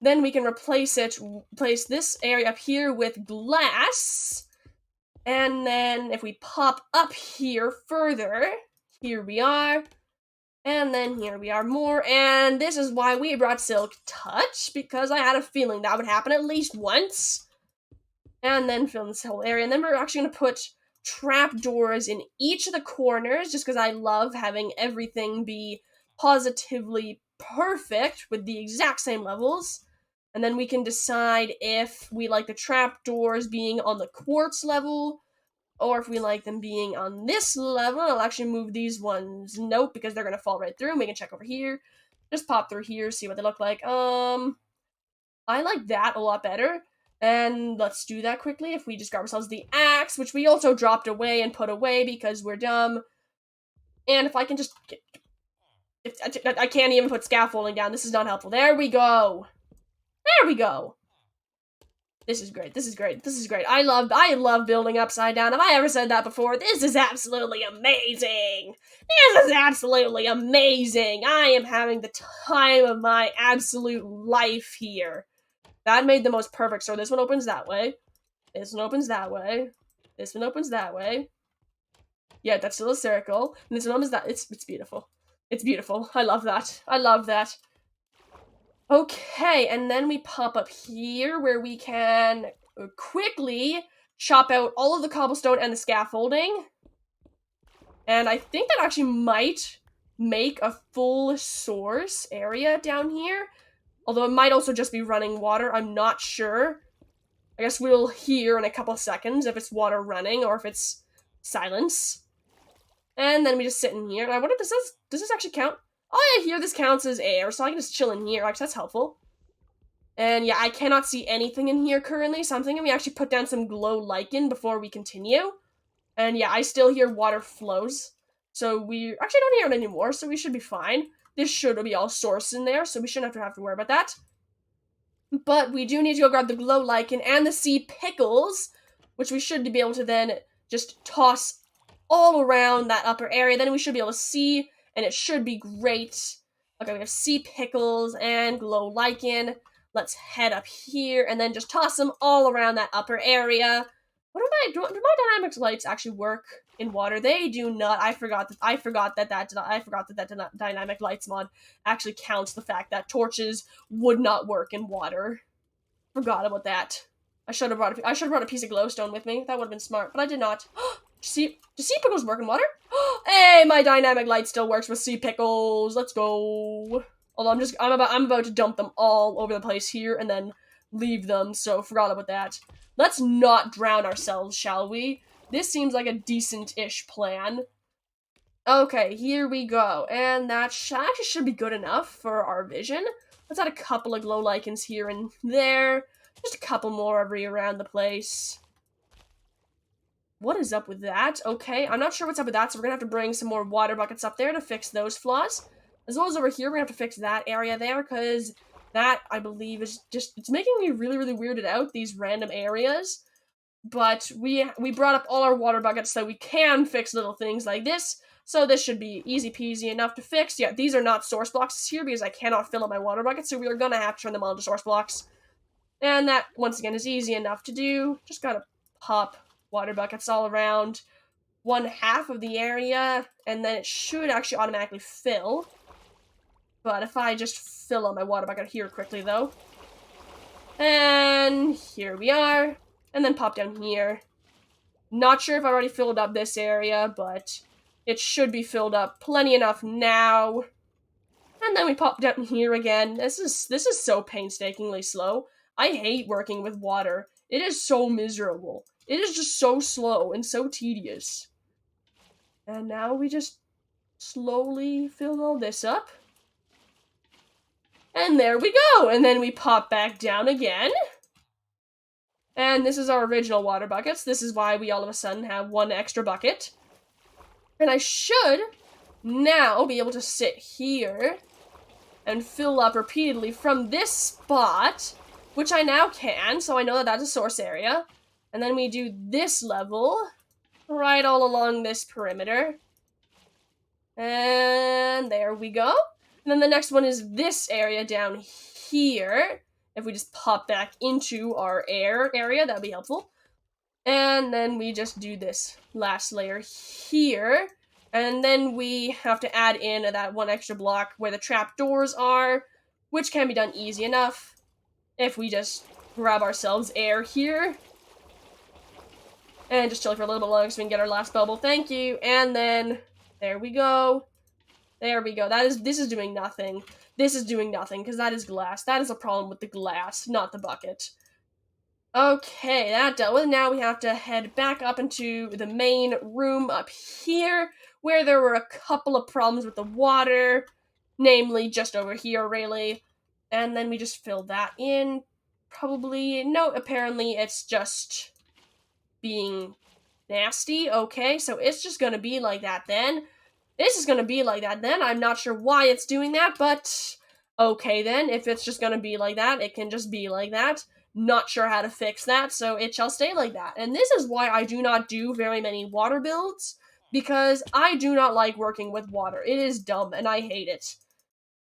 Then we can replace this area up here with glass. And then if we pop up here further, here we are. And then here we are more, and this is why we brought Silk Touch, because I had a feeling that would happen at least once. And then fill this whole area, and then we're actually going to put trapdoors in each of the corners, just because I love having everything be positively perfect with the exact same levels. And then we can decide if we like the trapdoors being on the quartz level, or if we like them being on this level. I'll actually move these ones. Nope, because they're going to fall right through. And we can check over here. Just pop through here, see what they look like. I like that a lot better. And let's do that quickly. If we just grab ourselves the axe, which we also dropped away and put away because we're dumb. And if I can just get... I can't even put scaffolding down. This is not helpful. There we go. There we go. This is great. This is great. This is great. I love building upside down. Have I ever said that before? This is absolutely amazing. This is absolutely amazing. I am having the time of my absolute life here. That made the most perfect. So this one opens that way. This one opens that way. This one opens that way. Yeah, that's still a circle. And this one opens that. It's beautiful. It's beautiful. I love that. I love that. Okay, and then we pop up here where we can quickly chop out all of the cobblestone and the scaffolding. And I think that actually might make a full source area down here. Although it might also just be running water. I'm not sure. I guess we'll hear in a couple seconds if it's water running or if it's silence. And then we just sit in here. And I wonder if does this actually count? Oh yeah, here this counts as air, so I can just chill in here. Actually, that's helpful. And yeah, I cannot see anything in here currently, so I'm thinking we actually put down some glow lichen before we continue. And yeah, I still hear water flows. So we actually don't hear it anymore, so we should be fine. This should be all source in there, so we shouldn't have to worry about that. But we do need to go grab the glow lichen and the sea pickles, which we should be able to then just toss all around that upper area. Then we should be able to see, and it should be great. Okay, we have sea pickles and glow lichen. Let's head up here and then just toss them all around that upper area. Do my dynamic lights actually work in water? They do not. I forgot that dynamic lights mod actually counts the fact that torches would not work in water. Forgot about that. I should have brought a piece of glowstone with me. That would have been smart, but I did not. Do sea pickles work in water? Hey, my dynamic light still works with sea pickles. Let's go. Although I'm about to dump them all over the place here and then leave them, so forgot about that. Let's not drown ourselves, shall we? This seems like a decent-ish plan. Okay, here we go. And that actually should be good enough for our vision. Let's add a couple of glow lichens here and there. Just a couple more around the place. What is up with that? Okay, I'm not sure what's up with that, so we're gonna have to bring some more water buckets up there to fix those flaws. As well as over here, we're gonna have to fix that area there, because that, I believe, is just, it's making me really, really weirded out, these random areas. But we brought up all our water buckets so we can fix little things like this. So this should be easy peasy enough to fix. Yeah, these are not source blocks here because I cannot fill up my water buckets, so we are gonna have to turn them all into source blocks. And that, once again, is easy enough to do. Just gotta pop water buckets all around one half of the area, and then it should actually automatically fill. But if I just fill up my water bucket here quickly, though. And here we are. And then pop down here. Not sure if I already filled up this area, but it should be filled up plenty enough now. And then we pop down here again. This is so painstakingly slow. I hate working with water. It is so miserable. It is just so slow and so tedious. And now we just slowly fill all this up. And there we go! And then we pop back down again. And this is our original water buckets. This is why we all of a sudden have one extra bucket. And I should now be able to sit here and fill up repeatedly from this spot, which I now can, so I know that that's a source area. And then we do this level right all along this perimeter. And there we go. And then the next one is this area down here. If we just pop back into our air area, that'd be helpful. And then we just do this last layer here. And then we have to add in that one extra block where the trapdoors are, which can be done easy enough if we just grab ourselves air here. And just chill for a little bit longer so we can get our last bubble. Thank you. And then, there we go. There we go. This is doing nothing. This is doing nothing, because that is glass. That is a problem with the glass, not the bucket. Okay, that dealt with. Now we have to head back up into the main room up here, where there were a couple of problems with the water, namely just over here, really. And then we just fill that in. Probably, no, apparently it's just being nasty. Okay, so it's just gonna be like that then. This is gonna be like that then. I'm not sure why it's doing that, but okay then. If it's just gonna be like that, it can just be like that. Not sure how to fix that, so it shall stay like that. And this is why I do not do very many water builds, because I do not like working with water. It is dumb, and I hate it.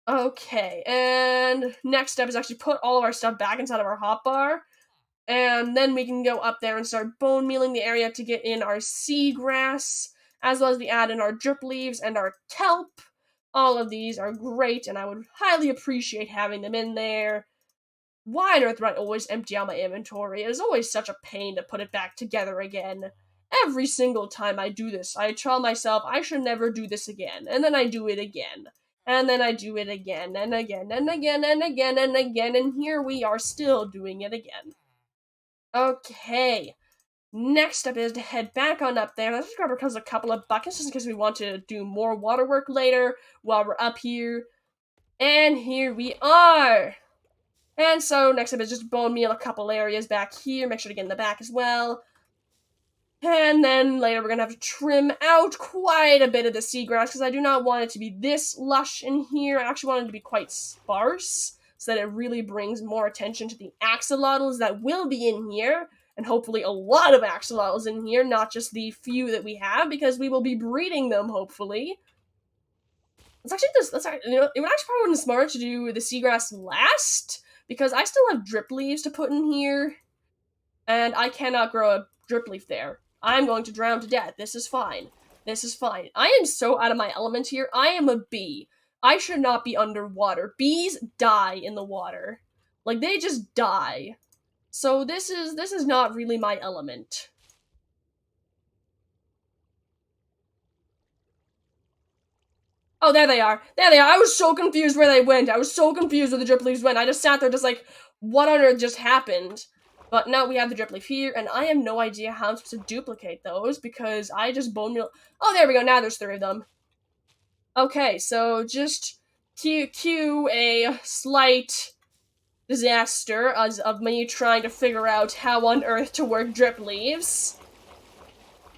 Okay, and next step is actually put all of our stuff back inside of our hotbar. And then we can go up there and start bone mealing the area to get in our seagrass, as well as we add in our drip leaves and our kelp. All of these are great, and I would highly appreciate having them in there. Why on earth would I always empty out my inventory? It is always such a pain to put it back together again. Every single time I do this, I tell myself I should never do this again, and then I do it again. And then I do it again, and again, and again, and again, and again, and here we are still doing it again. Okay, next step is to head back on up there. Let's just grab a couple of buckets just in case we want to do more water work later while we're up here. And here we are! And so, next up is just bone meal a couple areas back here. Make sure to get in the back as well. And then later we're gonna have to trim out quite a bit of the seagrass because I do not want it to be this lush in here. I actually want it to be quite sparse so that it really brings more attention to the axolotls that will be in here. And hopefully a lot of axolotls in here, not just the few that we have, because we will be breeding them, hopefully. It would actually probably be smart to do the seagrass last, because I still have drip leaves to put in here, and I cannot grow a drip leaf there. I'm going to drown to death. This is fine. This is fine. I am so out of my element here. I am a bee. I should not be underwater. Bees die in the water. Like, they just die. So this is not really my element. Oh, there they are. There they are. I was so confused where they went. I was so confused where the drip leaves went. I just sat there just like, what on earth just happened? But now we have the drip leaf here, and I have no idea how I'm supposed to duplicate those because I just bone meal. Oh, there we go. Now there's 3 of them. Okay, so just cue a slight disaster of me trying to figure out how on earth to work drip leaves.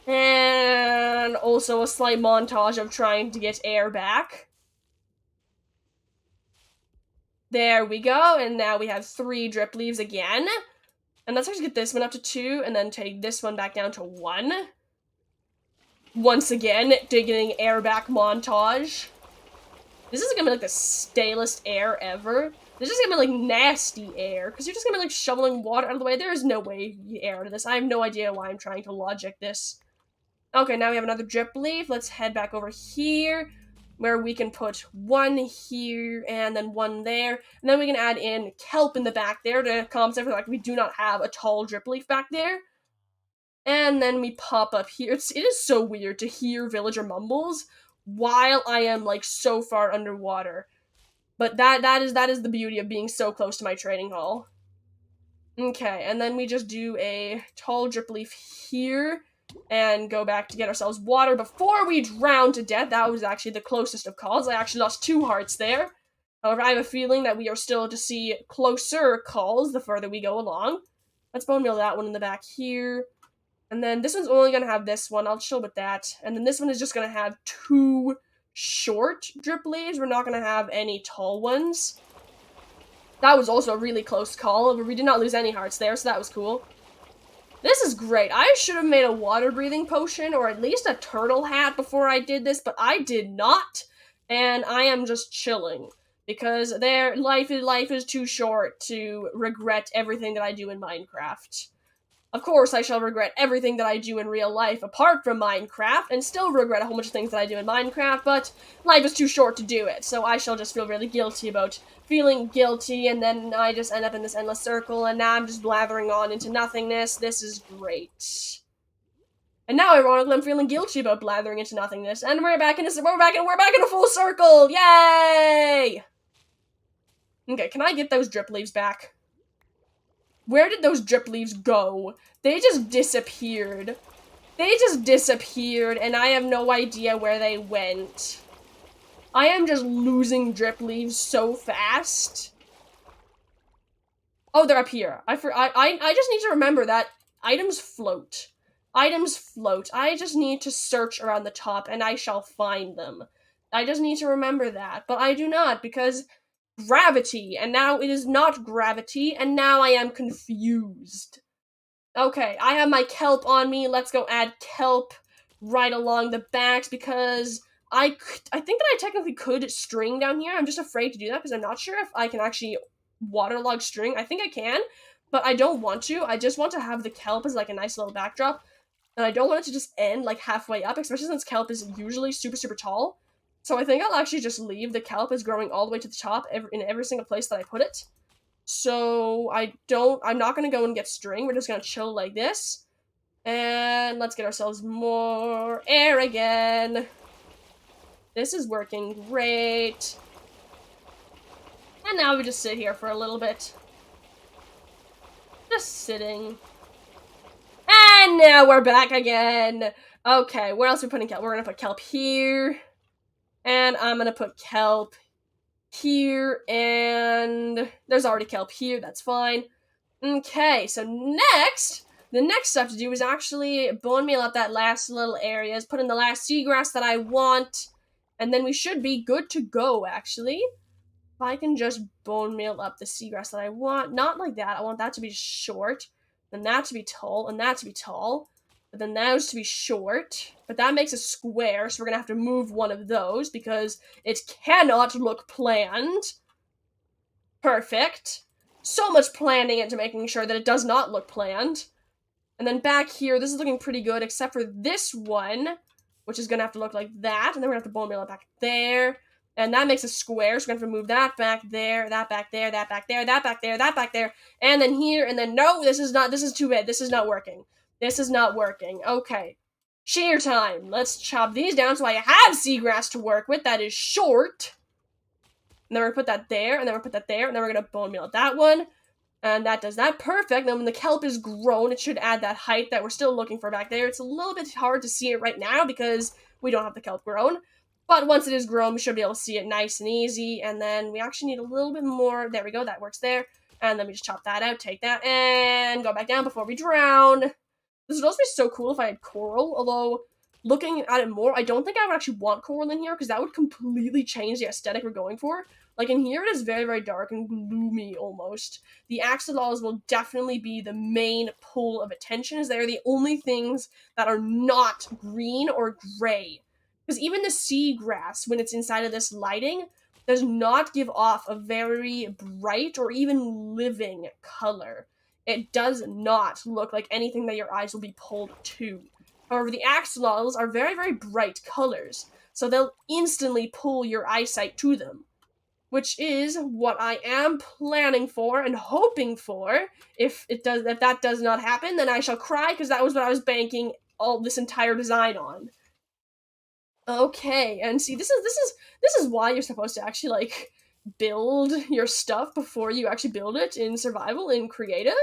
And also a slight montage of trying to get air back. There we go, and now we have 3 drip leaves again. And let's actually get this one up to 2, and then take this one back down to 1. Once again, getting air back montage. This is gonna be like the stalest air ever. This is gonna be like nasty air, because you're just gonna be like shoveling water out of the way. There is no way you air out of this. I have no idea why I'm trying to logic this. Okay, now we have another drip leaf. Let's head back over here, where we can put 1 here and then 1 there. And then we can add in kelp in the back there to compensate for the fact we do not have a tall drip leaf back there. And then we pop up here. It is so weird to hear villager mumbles while I am like so far underwater. But that is the beauty of being so close to my trading hall. Okay, and then we just do a tall drip leaf here and go back to get ourselves water before we drown to death. That was actually the closest of calls. I actually lost 2 hearts there. However, I have a feeling that we are still to see closer calls the further we go along. Let's bone meal that one in the back here. And then this one's only going to have this one. I'll chill with that. And then this one is just going to have 2 short drip leaves. We're not going to have any tall ones. That was also a really close call, but we did not lose any hearts there, so that was cool. This is great. I should have made a water breathing potion or at least a turtle hat before I did this, but I did not, and I am just chilling because life is too short to regret everything that I do in Minecraft. Of course, I shall regret everything that I do in real life apart from Minecraft, and still regret a whole bunch of things that I do in Minecraft, but life is too short to do it, so I shall just feel really guilty about feeling guilty, and then I just end up in this endless circle, and now I'm just blathering on into nothingness. This is great. And now, ironically, I'm feeling guilty about blathering into nothingness, and we're back in a full circle! Yay! Okay, can I get those drip leaves back? Where did those drip leaves go? They just disappeared. And I have no idea where they went. I am just losing drip leaves so fast. Oh, they're up here. I just need to remember that items float. Items float. I just need to search around the top and I shall find them. I just need to remember that, but I do not because gravity, and now it is not gravity, and now I am confused. Okay, I have my kelp on me. Let's go add kelp right along the backs because I think that I technically could string down here. I'm just afraid to do that because I'm not sure if I can actually waterlog string. I think I can, but I don't want to. I just want to have the kelp as like a nice little backdrop, and I don't want it to just end like halfway up, especially since kelp is usually super, super tall. So I think I'll actually just leave the kelp as growing all the way to the top in every single place that I put it. So I'm not gonna go and get string, we're just gonna chill like this. And let's get ourselves more air again. This is working great. And now we just sit here for a little bit. Just sitting. And now we're back again. Okay, where else are we putting kelp? We're gonna put kelp here. And I'm gonna put kelp here, and there's already kelp here, that's fine. Okay, so the next step to do is actually bone meal up that last little areas, put in the last seagrass that I want, and then we should be good to go, actually. If I can just bone meal up the seagrass that I want, not like that, I want that to be short, then that to be tall, and that to be tall, but then those to be short, but that makes a square, so we're gonna have to move one of those because it cannot look planned. Perfect. So much planning into making sure that it does not look planned. And then back here, this is looking pretty good, except for this one, which is gonna have to look like that, and then we're gonna have to bone meal it back there. And that makes a square, so we're gonna have to move that back there, that back there, that back there, that back there, that back there, and then here, and then no, this is too bad, this is not working. This is not working. Okay. Shear time. Let's chop these down so I have seagrass to work with that is short. And then we're gonna put that there, and then we're gonna put that there, and then we're gonna bone meal that one. And that does that perfect. Then when the kelp is grown, it should add that height that we're still looking for back there. It's a little bit hard to see it right now because we don't have the kelp grown. But once it is grown, we should be able to see it nice and easy. And then we actually need a little bit more. There we go, that works there. And then we just chop that out, take that, and go back down before we drown. This would also be so cool if I had coral, although looking at it more, I don't think I would actually want coral in here because that would completely change the aesthetic we're going for. Like in here, it is very, very dark and gloomy almost. The axolotls will definitely be the main pull of attention as they're the only things that are not green or gray. Because even the seagrass, when it's inside of this lighting, does not give off a very bright or even living color. It does not look like anything that your eyes will be pulled to. However, the axolotls are very, very bright colors, so they'll instantly pull your eyesight to them, which is what I am planning for and hoping for. If that does not happen, then I shall cry because that was what I was banking all this entire design on. Okay, and see, this is why you're supposed to actually like build your stuff before you actually build it in survival in creative.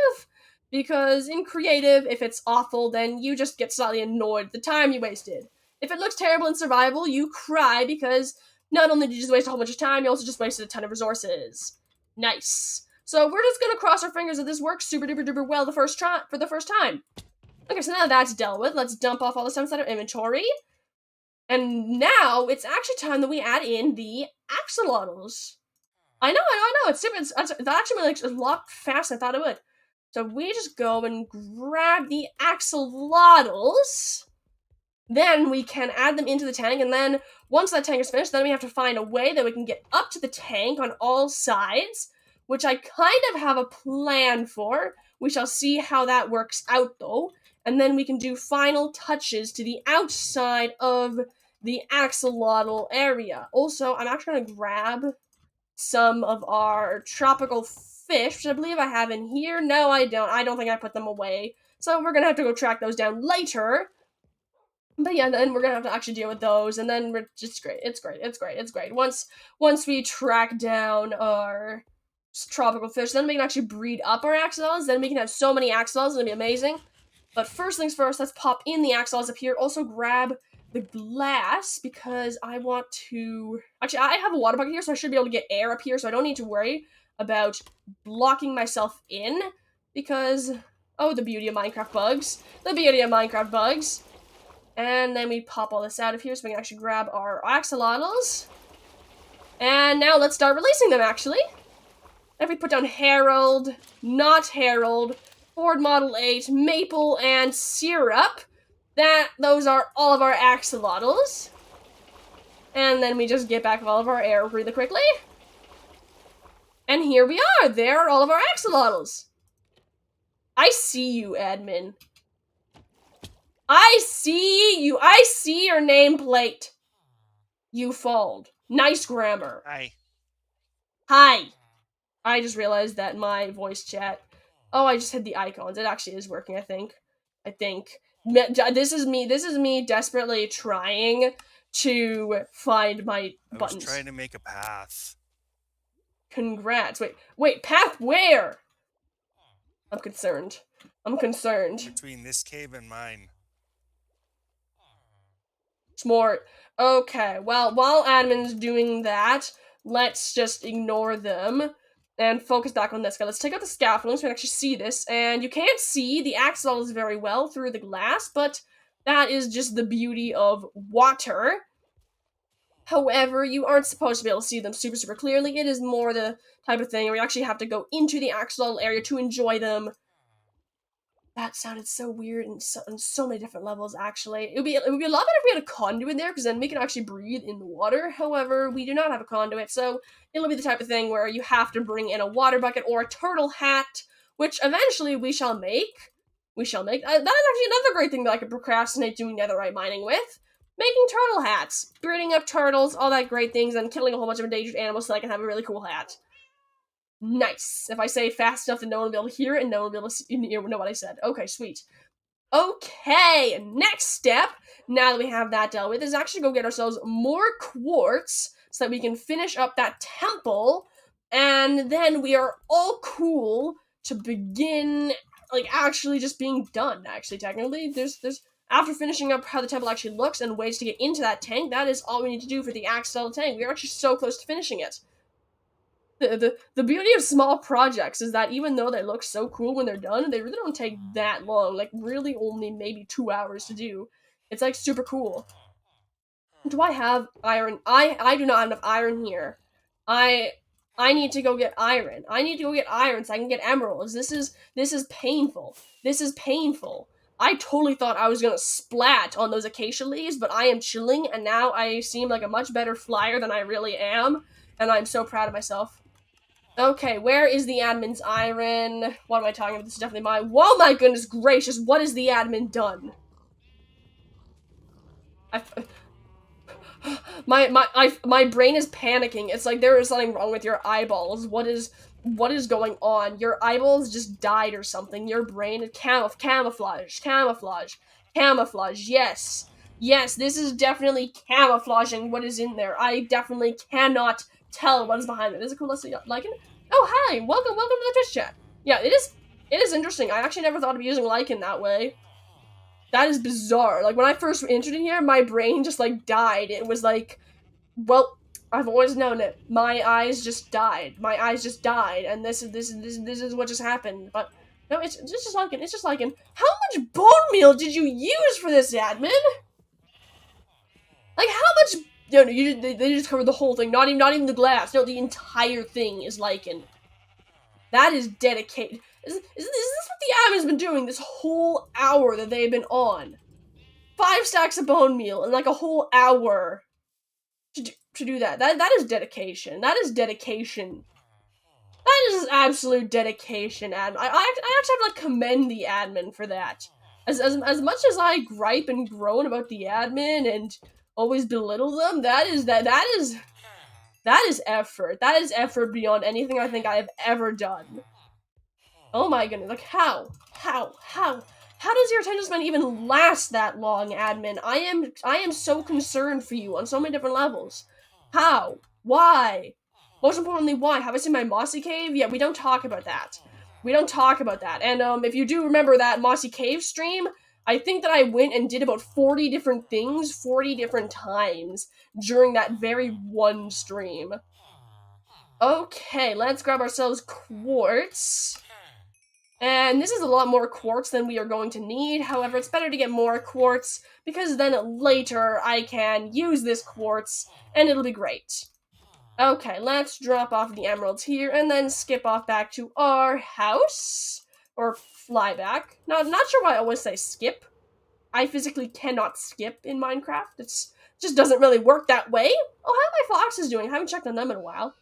Because in creative, if it's awful, then you just get slightly annoyed at the time you wasted. If it looks terrible in survival, you cry because not only did you just waste a whole bunch of time, you also just wasted a ton of resources. Nice. So we're just gonna cross our fingers that this works super duper duper well for the first time. Okay, so now that's dealt with, let's dump off all the stuff out of inventory. And now it's actually time that we add in the axolotls. I know. It's that actually makes a lot faster than I thought it would. So we just go and grab the axolotls. Then we can add them into the tank, and then once that tank is finished, then we have to find a way that we can get up to the tank on all sides, which I kind of have a plan for, We shall see how that works out, though. And then we can do final touches to the outside of the axolotl area. Also, I'm actually going to grab some of our tropical fish, which I believe I have in here. No, I don't. I don't think I put them away. So we're going to have to go track those down later. But yeah, then we're gonna have to actually deal with those, and then we're just great. It's great. Once we track down our tropical fish, then we can actually breed up our axolotls. Then we can have so many axolotls, it'll be amazing. But first things first, let's pop in the axolotls up here. Also grab the glass because I want to. Actually, I have a water bucket here, so I should be able to get air up here, so I don't need to worry about blocking myself in. Because the beauty of Minecraft bugs, the beauty of Minecraft bugs. And then we pop all this out of here so we can actually grab our axolotls. And now let's start releasing them, actually. If we put down Harold, not Harold, Ford Model 8, Maple, and Syrup, those are all of our axolotls. And then we just get back all of our air really quickly. And here we are. There are all of our axolotls. I see you, admin. I see you. I see your nameplate. You fold. Nice grammar. Hi. Hi. I just realized that my voice chat. Oh, I just hit the icons. It actually is working, I think. This is me desperately trying to find my buttons. I was trying to make a path. Congrats. Wait, path where? I'm concerned. Between this cave and mine. Smart. Okay, well, while admin's doing that, let's just ignore them and focus back on this guy. Let's take out the scaffolding so we can actually see this. And you can't see the axolotls very well through the glass, but that is just the beauty of water. However, you aren't supposed to be able to see them super, super clearly. It is more the type of thing where you actually have to go into the axolotl area to enjoy them. That sounded so weird in so many different levels, actually. It would be a lot better if we had a conduit there, because then we can actually breathe in the water. However, we do not have a conduit, so it'll be the type of thing where you have to bring in a water bucket or a turtle hat, which eventually we shall make. That is actually another great thing that I could procrastinate doing netherite mining with. Making turtle hats. Breeding up turtles, all that great things, and killing a whole bunch of endangered animals so I can have a really cool hat. Nice. If I say it fast enough, then no one will be able to hear it, and no one will be able to know what I said. Okay, sweet. Okay, next step, now that we have that dealt with, is actually go get ourselves more quartz so that we can finish up that temple, and then we are all cool to begin, actually just being done, actually, technically. There's after finishing up how the temple actually looks and ways to get into that tank, that is all we need to do for the axolotl tank. We are actually so close to finishing it. The beauty of small projects is that even though they look so cool when they're done, they really don't take that long. Really only maybe 2 hours to do. It's super cool. Do I have iron? I do not have enough iron here. I need to go get iron. I need to go get iron so I can get emeralds. This is painful. This is painful. I totally thought I was gonna splat on those acacia leaves, but I am chilling, and now I seem like a much better flyer than I really am, and I'm so proud of myself. Okay, where is the admin's iron? What am I talking about? This is definitely mine. Whoa, my goodness gracious, what has the admin done? My brain is panicking. It's like there is something wrong with your eyeballs. What is going on? Your eyeballs just died or something. Your brain is camouflage. Yes, this is definitely camouflaging what is in there. I definitely cannot tell what is behind it. Is it cool? Let's see. Lichen? Oh, hi! Welcome to the Twitch chat. Yeah, it is interesting. I actually never thought of using lichen that way. That is bizarre. When I first entered in here, my brain just, died. It was well, I've always known it. My eyes just died. And this is what just happened. But, no, it's just lichen. How much bone meal did you use for this, admin? How much... No, they just covered the whole thing. Not even the glass. No, the entire thing is lichen. That is dedicated. Is this what the admin's been doing this whole hour that they've been on? 5 stacks of bone meal in a whole hour to do that. That is dedication. That is dedication. That is absolute dedication, admin. I actually have to, like, commend the admin for that. As much as I gripe and groan about the admin and always belittle them, that is effort. That is effort beyond anything I think I have ever done. Oh my goodness, like, how does your attention span even last that long, admin? I am so concerned for you on so many different levels. How? Why? Most importantly, why? Have I seen my Mossy Cave? Yeah, we don't talk about that. We don't talk about that. And, if you do remember that Mossy Cave stream, I think that I went and did about 40 different things 40 different times during that very one stream. Okay, let's grab ourselves quartz. And this is a lot more quartz than we are going to need. However, it's better to get more quartz because then later I can use this quartz and it'll be great. Okay, let's drop off the emeralds here and then skip off back to our house. Or fly back. Not sure why I always say skip. I physically cannot skip in Minecraft. It just doesn't really work that way. Oh, how are my foxes doing? I haven't checked on them in a while.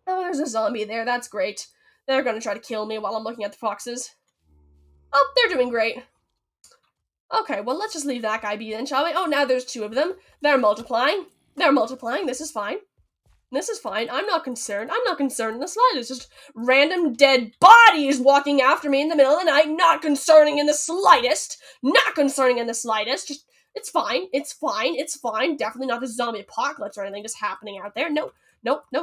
Oh, there's a zombie there. That's great. They're gonna try to kill me while I'm looking at the foxes. Oh, they're doing great. Okay, well, let's just leave that guy be then, shall we? Oh, now there's two of them. They're multiplying. They're multiplying. This is fine. This is fine. I'm not concerned. I'm not concerned in the slightest. Just random dead bodies walking after me in the middle of the night. Not concerning in the slightest. Not concerning in the slightest. Just, it's fine. It's fine. It's fine. Definitely not the zombie apocalypse or anything just happening out there. No,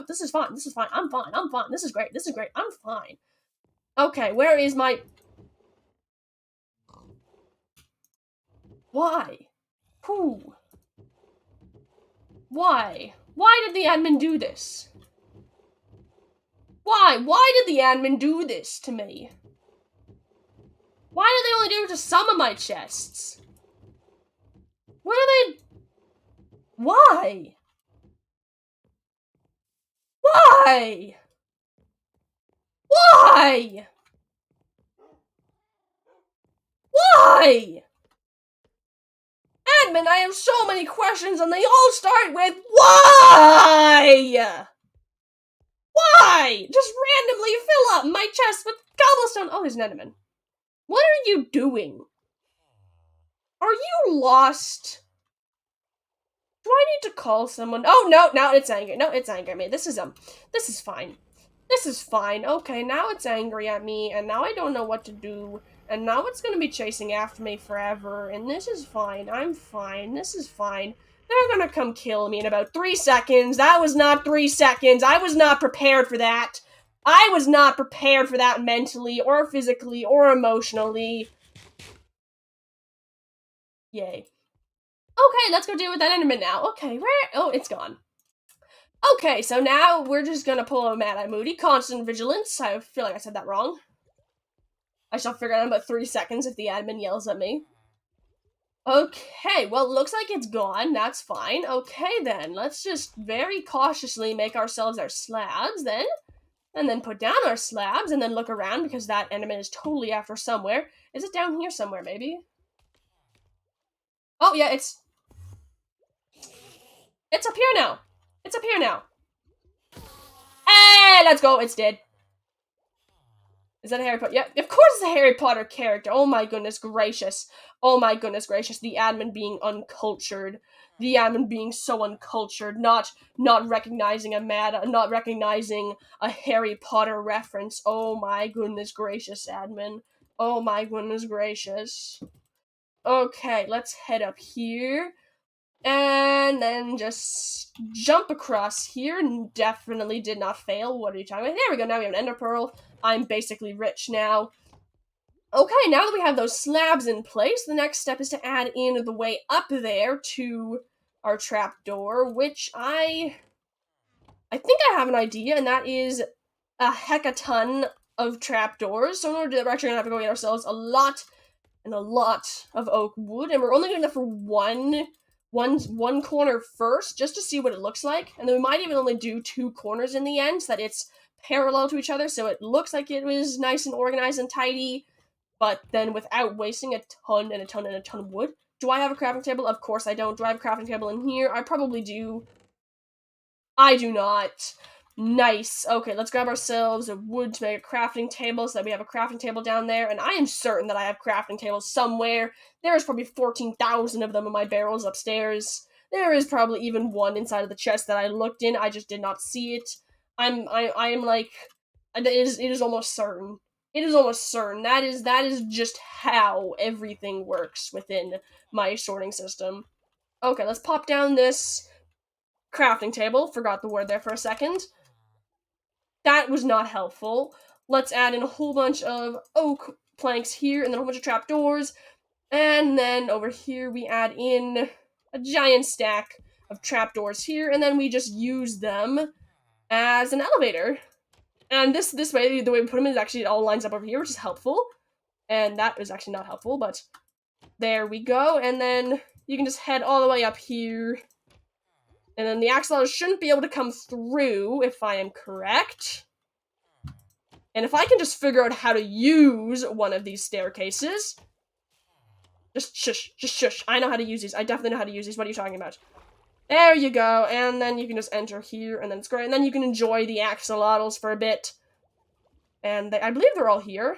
this is fine. This is fine. I'm fine. I'm fine. This is great. This is great. I'm fine. Okay, where is my... Why? Who? Why? Why did the admin do this? Why? Why did the admin do this to me? Why did they only do it to some of my chests? What are they... Why? Why? Why? Why? Admin, I have so many questions and they all start with why? Why? Just randomly fill up my chest with cobblestone. Oh, there's an enderman. What are you doing? Are you lost? Do I need to call someone? Oh, no, now it's angry. No, it's angry at me. This is fine. This is fine. Okay, now it's angry at me, and now I don't know what to do, and now it's gonna be chasing after me forever, and this is fine. I'm fine. This is fine. They're gonna come kill me in about 3 seconds. That was not 3 seconds. I was not prepared for that. I was not prepared for that mentally, or physically, or emotionally. Yay. Okay, let's go deal with that enderman now. Okay, where? Oh, it's gone. Okay, so now we're just gonna pull a Mad Eye Moody. Constant vigilance. I feel like I said that wrong. I shall figure out in about 3 seconds if the admin yells at me. Okay, well, it looks like it's gone. That's fine. Okay, then. Let's just very cautiously make ourselves our slabs, then. And then put down our slabs, and then look around, because that enderman is totally after somewhere. Is it down here somewhere, maybe? Oh, yeah, it's up here now. It's up here now. Hey, let's go. It's dead. Is that a Harry Potter? Yeah, of course it's a Harry Potter character. Oh my goodness gracious. Oh my goodness gracious. The admin being uncultured. The admin being so uncultured. Not recognizing not recognizing a Harry Potter reference. Oh my goodness gracious, admin. Oh my goodness gracious. Okay, let's head up here. And then just jump across here. Definitely did not fail. What are you talking about? There we go. Now we have an ender pearl. I'm basically rich now. Okay, now that we have those slabs in place, the next step is to add in the way up there to our trapdoor, which I think I have an idea, and that is a heck-a-ton of trapdoors. So in order to do that, we're actually gonna have to go get ourselves a lot of oak wood, and we're only doing that for one corner first, just to see what it looks like, and then we might even only do 2 corners in the end, so that it's parallel to each other, so it looks like it was nice and organized and tidy, but then without wasting a ton and a ton and a ton of wood. Do I have a crafting table? Of course I don't. Do I have a crafting table in here? I probably do. I do not. Nice. Okay, let's grab ourselves a wood to make a crafting table so that we have a crafting table down there. And I am certain that I have crafting tables somewhere. There's probably 14,000 of them in my barrels upstairs. There is probably even one inside of the chest that I looked in. I just did not see it. I am like, it is almost certain. It is almost certain. That is just how everything works within my sorting system. Okay, let's pop down this crafting table. Forgot the word there for a second. That was not helpful. Let's add in a whole bunch of oak planks here, and then a whole bunch of trapdoors. And then over here we add in a giant stack of trapdoors here, and then we just use them as an elevator. And this way, the way we put them is actually it all lines up over here, which is helpful. And that is actually not helpful, but there we go. And then you can just head all the way up here. And then the axolotl shouldn't be able to come through, if I am correct. And if I can just figure out how to use one of these staircases... Just shush. I know how to use these. I definitely know how to use these. What are you talking about? There you go. And then you can just enter here, and then it's great. And then you can enjoy the axolotls for a bit. And I believe they're all here.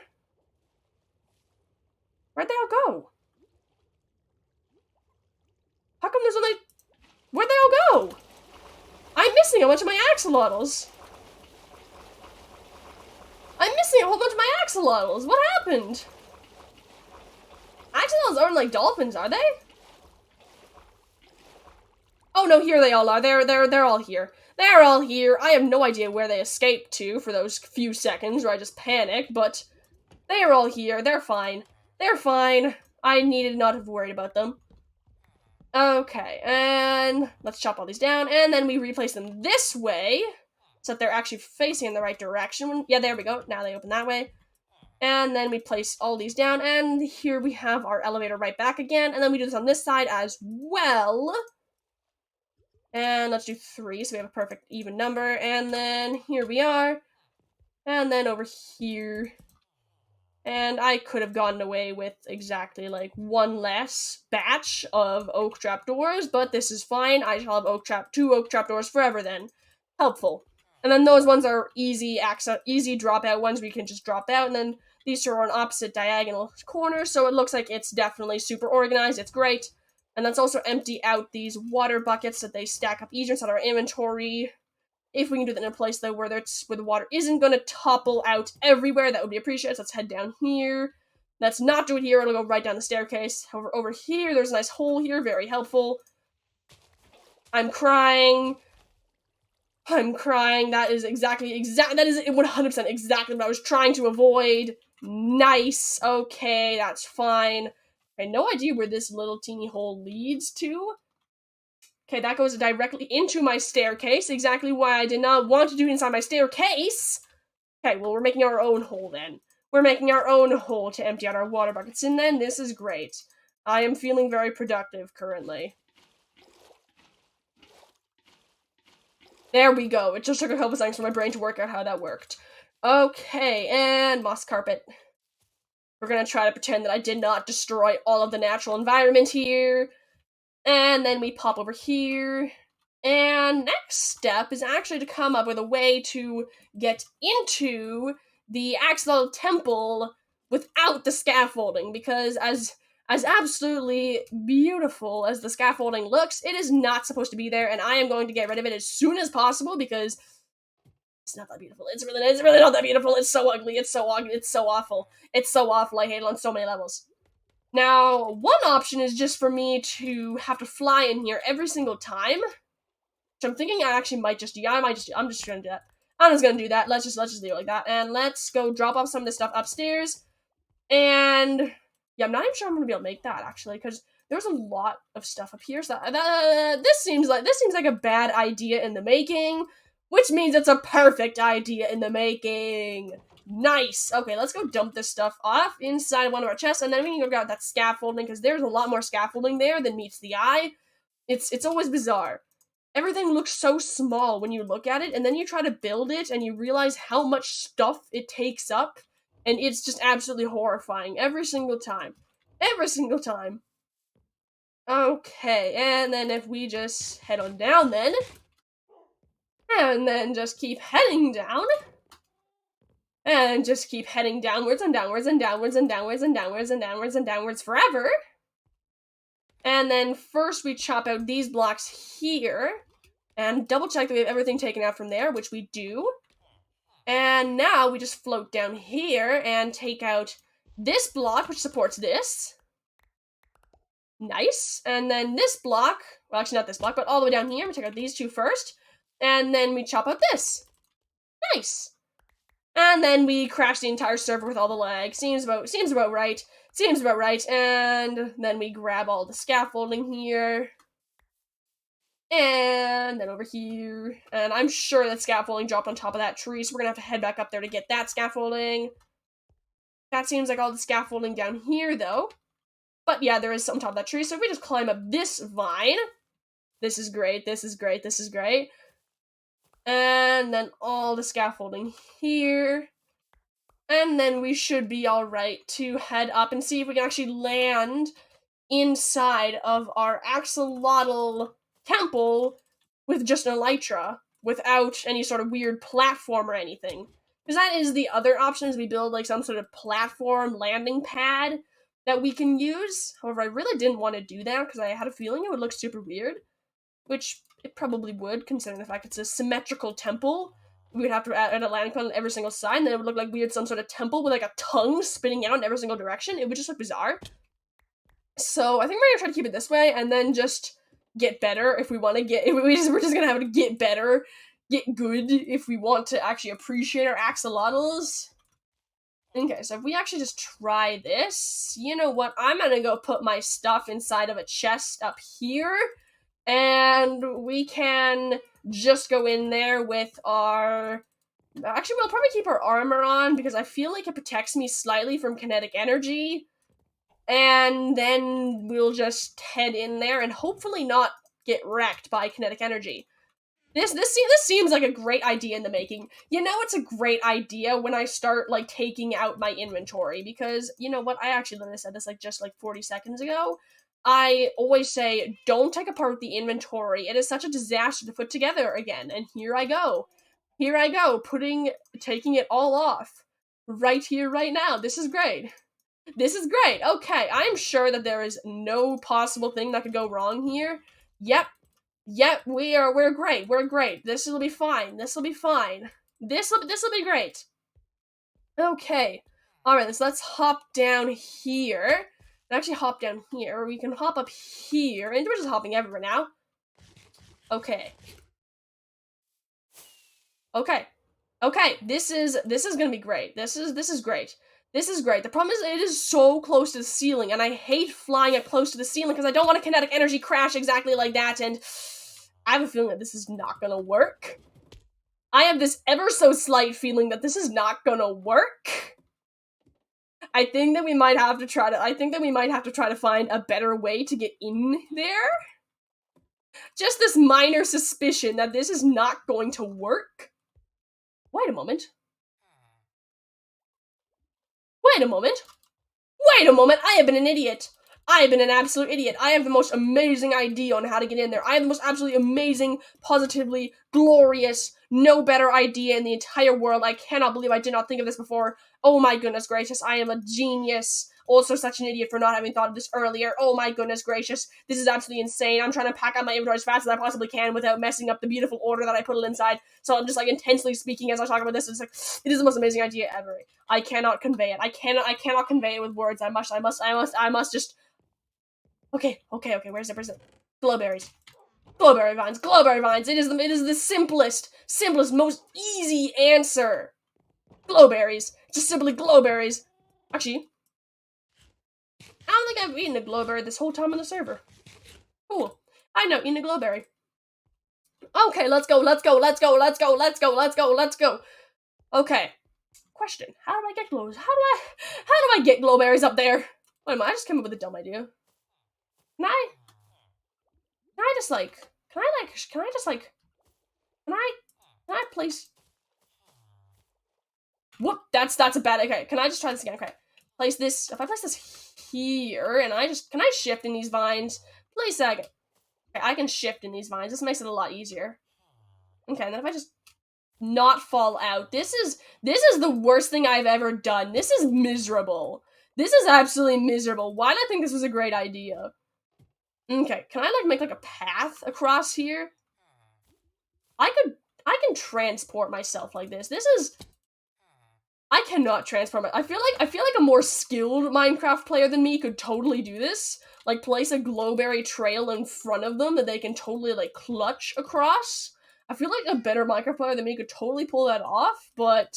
Where'd they all go? How come there's only... Where'd they all go? I'm missing a bunch of my axolotls. I'm missing a whole bunch of my axolotls. What happened? Axolotls aren't like dolphins, are they? Oh no, here they all are. They're all here. They're all here. I have no idea where they escaped to for those few seconds where I just panicked, but they are all here. They're fine. They're fine. I needed not have worried about them. Okay, and let's chop all these down, and then we replace them this way, so that they're actually facing in the right direction. Yeah, there we go. Now they open that way. And then we place all these down, and here we have our elevator right back again, and then we do this on this side as well. And let's do 3, so we have a perfect even number, and then here we are, and then over here. And I could have gotten away with exactly, like, one less batch of oak trapdoors, but this is fine. I shall have 2 oak trapdoors forever then. Helpful. And then those ones are easy dropout ones we can just drop out, and then these two are on opposite diagonal corners, so it looks like it's definitely super organized. It's great. And let's also empty out these water buckets so that they stack up easier inside our inventory. If we can do that in a place, though, where the water isn't going to topple out everywhere, that would be appreciated. So let's head down here. Let's not do it here. It'll go right down the staircase. However, over here, there's a nice hole here. Very helpful. I'm crying. That is that is 100% exactly what I was trying to avoid. Nice. Okay, that's fine. I have no idea where this little teeny hole leads to. Okay, that goes directly into my staircase. Exactly why I did not want to do it inside my staircase. Okay, well, we're making our own hole then. We're making our own hole to empty out our water buckets, and then this is great. I am feeling very productive currently. There we go. It just took a couple seconds for my brain to work out how that worked. Okay, and moss carpet. We're gonna try to pretend that I did not destroy all of the natural environment here. And then we pop over here. And next step is actually to come up with a way to get into the Axolotl Temple without the scaffolding, because as absolutely beautiful as the scaffolding looks, it is not supposed to be there, and I am going to get rid of it as soon as possible because it's not that beautiful. It's really not that beautiful. It's so ugly. It's so ugly. It's so awful. It's so awful. I hate it on so many levels. Now, one option is just for me to have to fly in here every single time. Which I'm thinking I actually might just do. I'm just gonna do that. I'm just gonna do that. Let's just do it like that. And let's go drop off some of this stuff upstairs. And yeah, I'm not even sure I'm gonna be able to make that actually, because there's a lot of stuff up here. So this seems like a bad idea in the making, which means it's a perfect idea in the making. Nice. Okay, let's go dump this stuff off inside one of our chests, and then we can go grab that scaffolding, because there's a lot more scaffolding there than meets the eye. It's always bizarre. Everything looks so small when you look at it, and then you try to build it, and you realize how much stuff it takes up, and it's just absolutely horrifying every single time. Every single time. Okay, and then if we just head on down then. And then just keep heading down. And just keep heading downwards and downwards and downwards and downwards and downwards and downwards and downwards forever. And then first we chop out these blocks here. And double check that we have everything taken out from there, which we do. And now we just float down here and take out this block, which supports this. Nice. And then this block, well, actually not this block, but all the way down here, we take out these two first. And then we chop out this. Nice. And then we crash the entire server with all the lag. Seems about right. Seems about right. And then we grab all the scaffolding here. And then over here. And I'm sure that scaffolding dropped on top of that tree, so we're gonna have to head back up there to get that scaffolding. That seems like all the scaffolding down here, though. But yeah, there is some on top of that tree, so if we just climb up this vine. This is great, this is great, this is great. And then all the scaffolding here. And then we should be alright to head up and see if we can actually land inside of our axolotl temple with just an elytra, without any sort of weird platform or anything. Because that is the other option, is we build like some sort of platform landing pad that we can use. However, I really didn't want to do that because I had a feeling it would look super weird, which it probably would, considering the fact it's a symmetrical temple. We would have to add a landing pad on every single side, and then it would look like we had some sort of temple with like a tongue spitting out in every single direction. It would just look bizarre. So I think we're gonna try to keep it this way, and then just get better if we want to get. We're just gonna have to get better, get good if we want to actually appreciate our axolotls. Okay, so if we actually just try this, you know what? I'm gonna go put my stuff inside of a chest up here, and we can just go in there with our. Actually, we'll probably keep our armor on because I feel like it protects me slightly from kinetic energy. And then we'll just head in there and hopefully not get wrecked by kinetic energy. This seems like a great idea in the making. You know, it's a great idea when I start like taking out my inventory, because you know what? I actually literally said this just 40 seconds ago. I always say, don't take apart the inventory. It is such a disaster to put together again. And here I go. Here I go, taking it all off. Right here, right now. This is great. This is great. Okay, I'm sure that there is no possible thing that could go wrong here. Yep, we're great. We're great. This will be fine. This will be fine. This will be great. Okay. All right, so let's hop down here. Actually, hop down here. We can hop up here, and we're just hopping everywhere now. Okay. Okay. Okay. This is gonna be great. This is great. This is great. The problem is it is so close to the ceiling, and I hate flying it close to the ceiling because I don't want a kinetic energy crash exactly like that, and I have a feeling that this is not gonna work. I have this ever so slight feeling that this is not gonna work. I think that we might have to try to find a better way to get in there. Just this minor suspicion that this is not going to work. Wait a moment. Wait a moment. Wait a moment. I have been an idiot. I have been an absolute idiot. I have the most amazing idea on how to get in there. I have the most absolutely amazing, positively glorious, no better idea in the entire world. I cannot believe I did not think of this before. Oh my goodness gracious. I am a genius. Also such an idiot for not having thought of this earlier. Oh my goodness gracious. This is absolutely insane. I'm trying to pack out my inventory as fast as I possibly can without messing up the beautiful order that I put it inside. So I'm just intensely speaking as I talk about this. It's it is the most amazing idea ever. I cannot convey it. I cannot convey it with words. I must just. Okay. Where's it? Glowberries. Glowberry vines. It is the simplest, most easy answer. Glowberries. Just simply glowberries. Actually, I don't think I've eaten a glowberry this whole time on the server. Cool. I've now eaten a glowberry. Okay, let's go. Okay. Question. How do I get glows? How do I get glowberries up there? Wait a minute, I just came up with a dumb idea. Can I place. Whoop, that's a bad. Okay, can I just try this again? Okay. Place this. If I place this here, and can I shift in these vines? Please, second. Okay, I can shift in these vines. This makes it a lot easier. Okay, and then if I just not fall out, this is the worst thing I've ever done. This is miserable. This is absolutely miserable. Why did I think this was a great idea? Okay, can I like make like a path across here? I can transport myself like this. This is I cannot transform it. I feel like a more skilled Minecraft player than me could totally do this. Like place a glowberry trail in front of them that they can totally like clutch across. I feel like a better Minecraft player than me could totally pull that off, but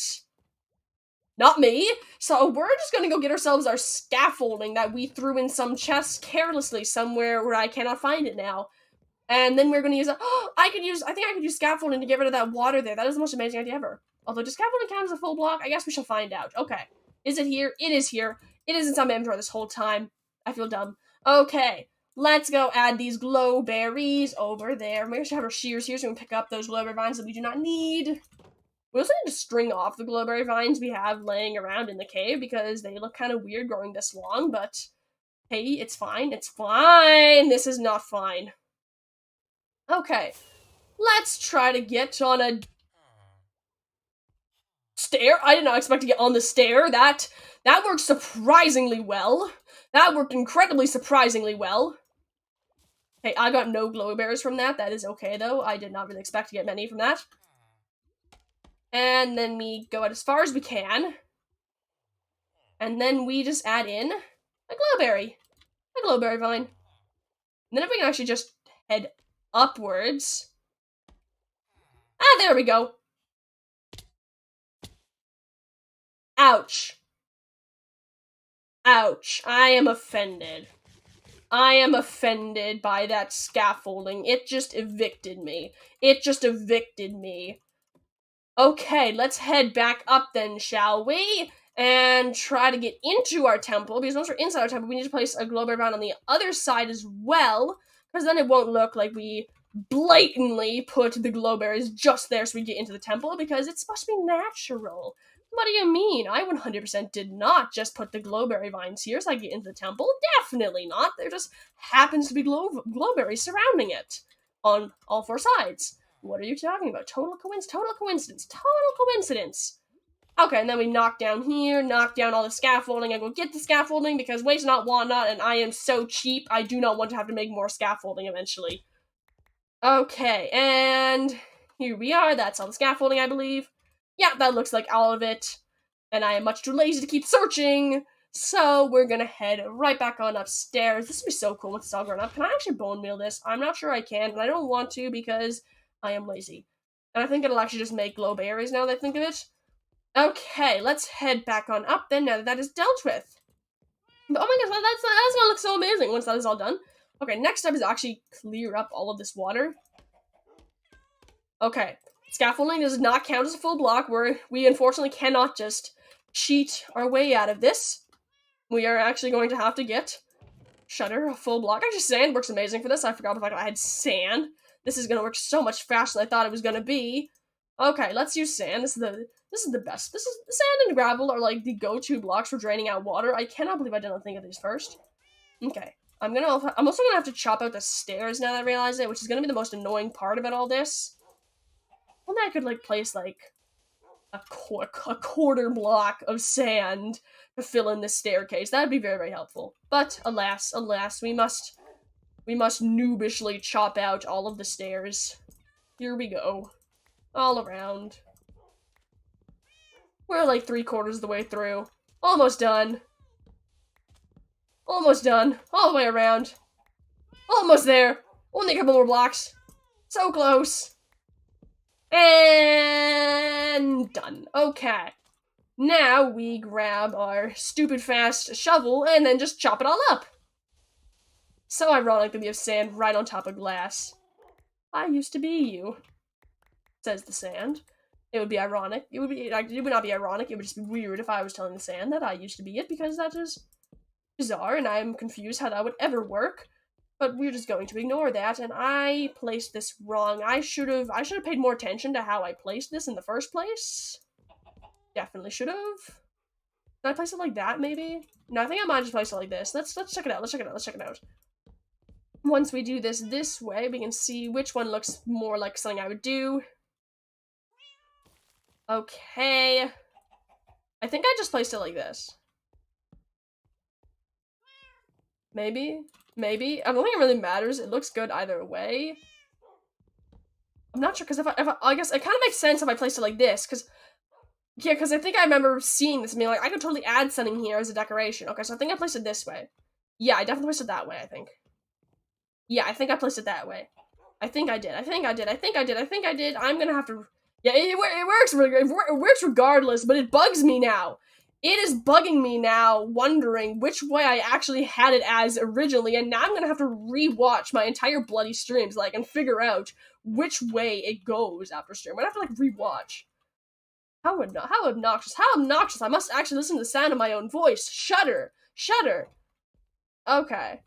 not me. So we're just gonna go get ourselves our scaffolding that we threw in some chest carelessly somewhere where I cannot find it now. And then we're gonna use I think I could use scaffolding to get rid of that water there. That is the most amazing idea ever. Although, does scaffolding count as a full block? I guess we shall find out. Okay. Is it here? It is here. It is inside my inventory this whole time. I feel dumb. Okay. Let's go add these glowberries over there. Maybe we should have our shears here so we can pick up those glowberry vines that we do not need. We also need to string off the glowberry vines we have laying around in the cave because they look kind of weird growing this long, but hey, it's fine. It's fine. This is not fine. Okay. Let's try to get on a stair. I did not expect to get on the stair. That worked surprisingly well. That worked incredibly surprisingly well. Hey, I got no glowberries from that. That is okay, though. I did not really expect to get many from that. And then we go out as far as we can. And then we just add in a glowberry vine. And then if we can actually just head upwards. Ah, there we go. Ouch. Ouch. I am offended. I am offended by that scaffolding. It just evicted me. It just evicted me. Okay, let's head back up then, shall we? And try to get into our temple, because once we're inside our temple, we need to place a glowberry vine on the other side as well, because then it won't look like we blatantly put the glowberries just there so we get into the temple, because it's supposed to be natural. What do you mean? I 100% did not just put the glowberry vines here so I get into the temple. Definitely not. There just happens to be glowberries surrounding it on all four sides. What are you talking about? Total coincidence. Okay, and then we knock down here, knock down all the scaffolding. I go get the scaffolding because waste not, want not, and I am so cheap, I do not want to have to make more scaffolding eventually. Okay, and here we are. That's all the scaffolding, I believe. Yeah, that looks like all of it. And I am much too lazy to keep searching. So we're gonna head right back on upstairs. This would be so cool once it's all grown up. Can I actually bone meal this? I'm not sure I can, but I don't want to because I am lazy. And I think it'll actually just make glowberries now that I think of it. Okay, let's head back on up then now that that is dealt with. But oh my gosh, that's gonna look so amazing once that is all done. Okay, next step is actually clear up all of this water. Okay, scaffolding does not count as a full block. We unfortunately cannot just cheat our way out of this. We are actually going to have to get shutter, a full block. Actually, sand works amazing for this. I forgot the fact I had sand. This is gonna work so much faster than I thought it was gonna be. Okay, let's use sand. This is the best. This is sand and gravel are like the go-to blocks for draining out water. I cannot believe I didn't think of these first. Okay, I'm also gonna have to chop out the stairs now that I realize it, which is gonna be the most annoying part about all this. Well, then I could like place like a quarter block of sand to fill in this staircase. That would be very, very helpful. But alas, we must noobishly chop out all of the stairs. Here we go. All around. We're like 3/4 of the way through. Almost done. Almost done. All the way around. Almost there. Only a couple more blocks. So close. And done. Okay. Now we grab our stupid fast shovel and then just chop it all up. So ironic that we have sand right on top of glass. I used to be you, says the sand. It would be ironic. It would not be ironic. It would just be weird if I was telling the sand that I used to be it, because that is bizarre, and I'm confused how that would ever work. But we're just going to ignore that, and I placed this wrong. I should have paid more attention to how I placed this in the first place. Definitely should have. Did I place it like that, maybe? No, I think I might just place it like this. Let's check it out. Let's check it out. Once we do this way, we can see which one looks more like something I would do. Okay. I think I just placed it like this. Maybe? Maybe? I don't think it really matters. It looks good either way. I'm not sure, because I guess it kind of makes sense if I placed it like this, because yeah, because I think I remember seeing this and being like, I could totally add something here as a decoration. Okay, so I think I placed it this way. Yeah, I definitely placed it that way, I think. Yeah, I think I placed it that way. I think I did. I'm gonna have to... Yeah, it works. It works regardless, but it bugs me now. It is bugging me now, wondering which way I actually had it as originally, and now I'm gonna have to rewatch my entire bloody streams, like, and figure out which way it goes after stream. I'm gonna have to, like, rewatch. How obnoxious. How obnoxious. I must actually listen to the sound of my own voice. Shudder. Shudder. Okay.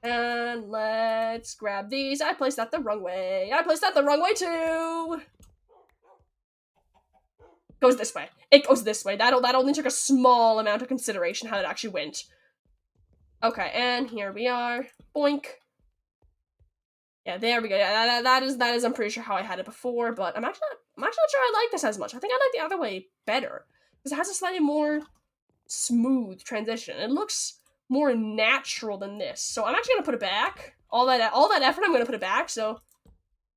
And let's grab these. I placed that the wrong way. I placed that the wrong way too. Goes this way. It goes this way. That only took a small amount of consideration how it actually went. Okay, and here we are. Boink. Yeah, there we go. Yeah, that is I'm pretty sure how I had it before, but I'm actually not sure I like this as much. I think I like the other way better. Because it has a slightly more smooth transition. It looks more natural than this. So I'm actually gonna put it back. All that effort, I'm gonna put it back. So,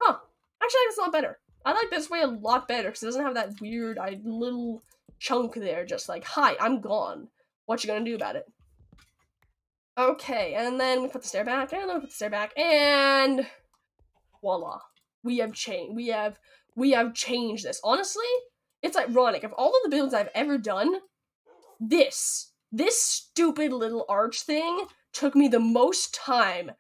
huh? Actually, I think it's a lot better. I like this way a lot better because it doesn't have that weird little chunk there. Just like, hi, I'm gone. What you gonna do about it? Okay, and then we put the stair back, and then we put the stair back, and voila, we have changed. We have changed this. Honestly, it's ironic. Of all of the builds I've ever done, this stupid little arch thing took me the most time.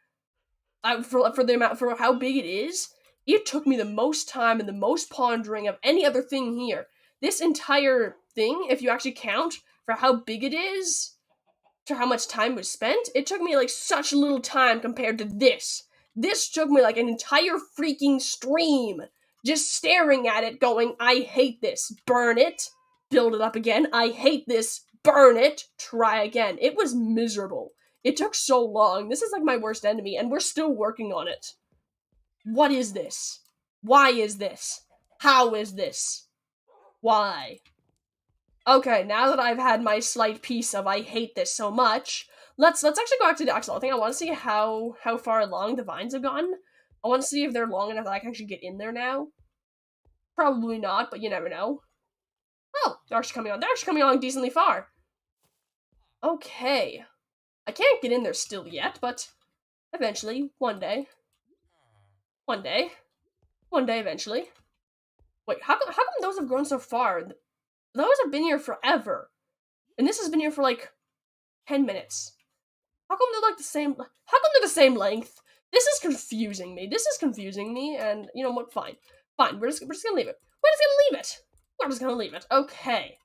For how big it is, it took me the most time and the most pondering of any other thing here. This entire thing, if you actually count for how big it is, to how much time was spent, it took me like such little time compared to this. This took me like an entire freaking stream just staring at it going, I hate this, burn it, build it up again, I hate this, burn it, try again. It was miserable. It took so long. This is like my worst enemy, and we're still working on it. What is this? Why is this? How is this? Why? Okay, now that I've had my slight piece of I hate this so much, let's actually go back to the axolotl thing. I want to see how far along the vines have gone. I want to see if they're long enough that I can actually get in there now. Probably not, but you never know. Oh, they're actually coming on. They're actually coming along decently far. Okay. I can't get in there still yet, but eventually, one day. One day. One day, eventually. Wait, how come those have grown so far? Those have been here forever. And this has been here for like 10 minutes. How come they're like the same? How come they're the same length? This is confusing me. And you know what? Fine. We're just gonna leave it. We're just gonna leave it. Okay.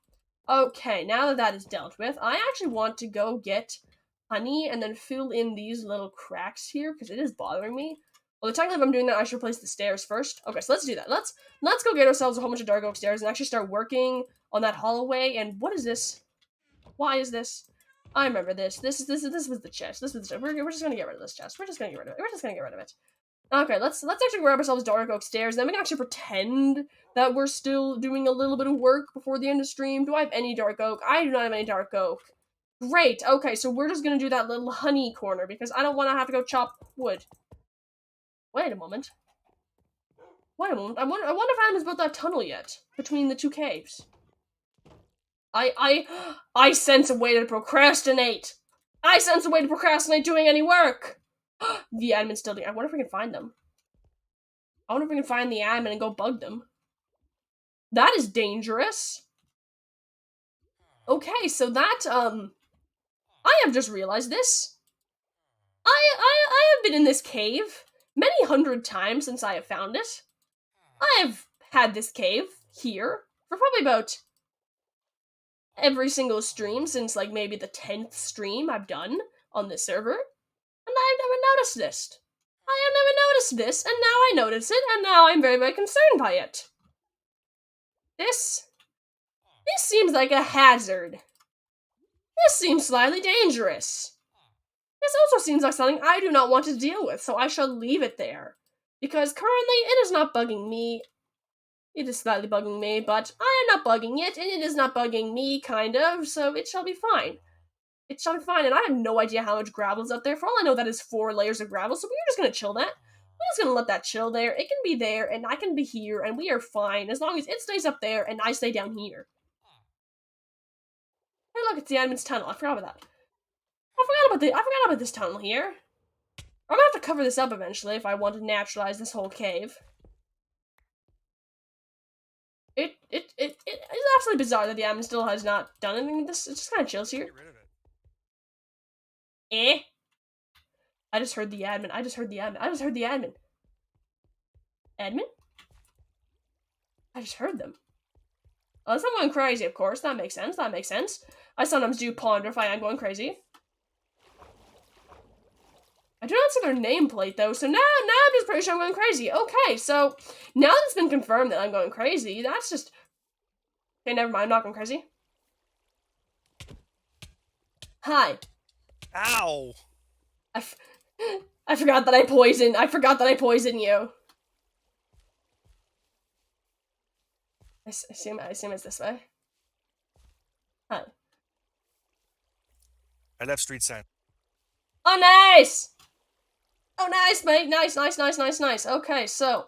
Okay, now that is dealt with, I actually want to go get honey and then fill in these little cracks here because it is bothering me. Well, technically, if I'm doing that, I should replace the stairs first. Okay, so let's do that. Let's go get ourselves a whole bunch of dark oak stairs and actually start working on that hallway. And what is this? Why is this? I remember this. This was the chest. This was the chest. We're just gonna get rid of this chest. We're just gonna get rid of it. Okay, let's actually grab ourselves dark oak stairs. Then we can actually pretend that we're still doing a little bit of work before the end of stream. Do I have any dark oak? I do not have any dark oak. Great. Okay, so we're just gonna do that little honey corner because I don't want to have to go chop wood. Wait a moment. I wonder if Adam has built that tunnel yet between the two caves. I sense a way to procrastinate. I sense a way to procrastinate doing any work. The admin's still there. I wonder if we can find them. I wonder if we can find the admin and go bug them. That is dangerous. Okay, so that, I have just realized this. I have been in this cave many hundred times since I have found it. I have had this cave here for probably about every single stream since like maybe the 10th stream I've done on this server, and I've never noticed this. I have never noticed this, and now I notice it, and now I'm very, very concerned by it. This seems like a hazard. This seems slightly dangerous. This also seems like something I do not want to deal with, so I shall leave it there. Because currently, it is not bugging me It is slightly bugging me, but I am not bugging it, and it is not bugging me, kind of, so it shall be fine. It shall be fine, and I have no idea how much gravel is up there. For all I know, that is 4 layers of gravel, so we're just gonna chill that. We're just gonna let that chill there. It can be there, and I can be here, and we are fine, as long as it stays up there, and I stay down here. Hey look, it's the admin's tunnel. I forgot about that. I forgot about this tunnel here. I'm gonna have to cover this up eventually if I want to naturalize this whole cave. It is absolutely bizarre that the admin still has not done anything with this. It just kind of chills here. Get rid of it. Eh? I just heard the admin. I just heard the admin. Admin? I just heard them. Unless I'm going crazy, of course. That makes sense. I sometimes do ponder if I am going crazy. I do not see their nameplate, though, so now I'm just pretty sure I'm going crazy. Okay, so now that it's been confirmed that I'm going crazy, that's just... Okay, never mind, I'm not going crazy. Hi. Ow! I forgot that I poisoned you. I assume it's this way. Hi. I left street sign. Oh, nice! Oh, nice, mate. Nice. Okay, so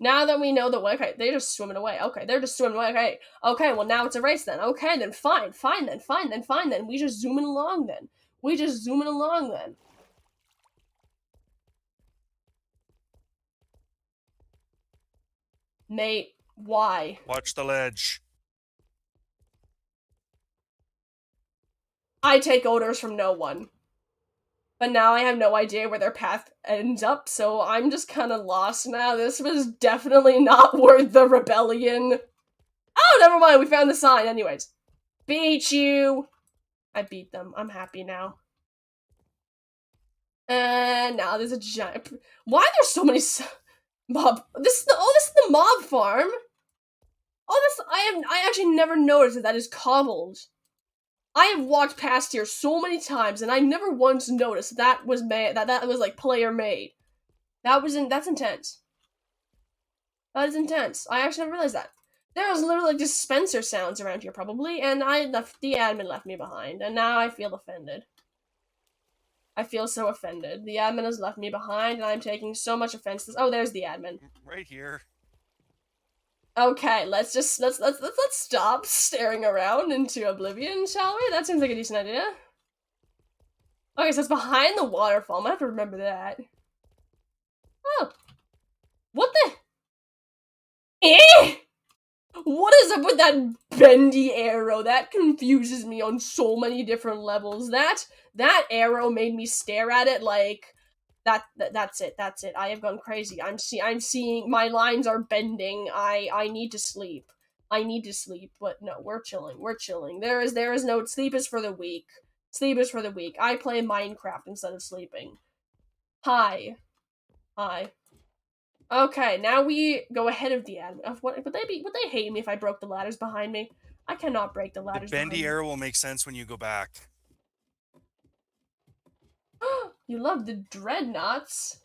now that we know the way, okay, they're just swimming away. Okay, they're just swimming away. Okay, well, now it's a race then. Okay, then fine then. We just zooming along then. Mate, why? Watch the ledge. I take orders from no one. But now I have no idea where their path ends up, so I'm just kind of lost now. This was definitely not worth the rebellion. Oh, never mind, we found the sign anyways. Beat you! I beat them. I'm happy now. And now there's a giant... Why are there so many mob... This is the mob farm? I actually never noticed that is cobbled. I have walked past here so many times, and I never once noticed that was made. That was like player made. That's intense. That is intense. I actually never realized that. There was literally like dispenser sounds around here, probably, and the admin left me behind, and now I feel offended. I feel so offended. The admin has left me behind, and I'm taking so much offense. Oh, there's the admin. Right here. Okay, let's stop staring around into oblivion, shall we? That seems like a decent idea. Okay, so it's behind the waterfall. I'm gonna have to remember that. Oh. What the? Eh? What is up with that bendy arrow? That confuses me on so many different levels. That arrow made me stare at it like... That's it. I have gone crazy. I'm seeing my lines are bending. I need to sleep. But no, we're chilling. There is no sleep is for the weak. I play Minecraft instead of sleeping. Hi. Okay, now we go ahead of the admin. Would they hate me if I broke the ladders behind me? I cannot break the ladders. The bendy arrow will make sense when you go back. You love the dreadnoughts.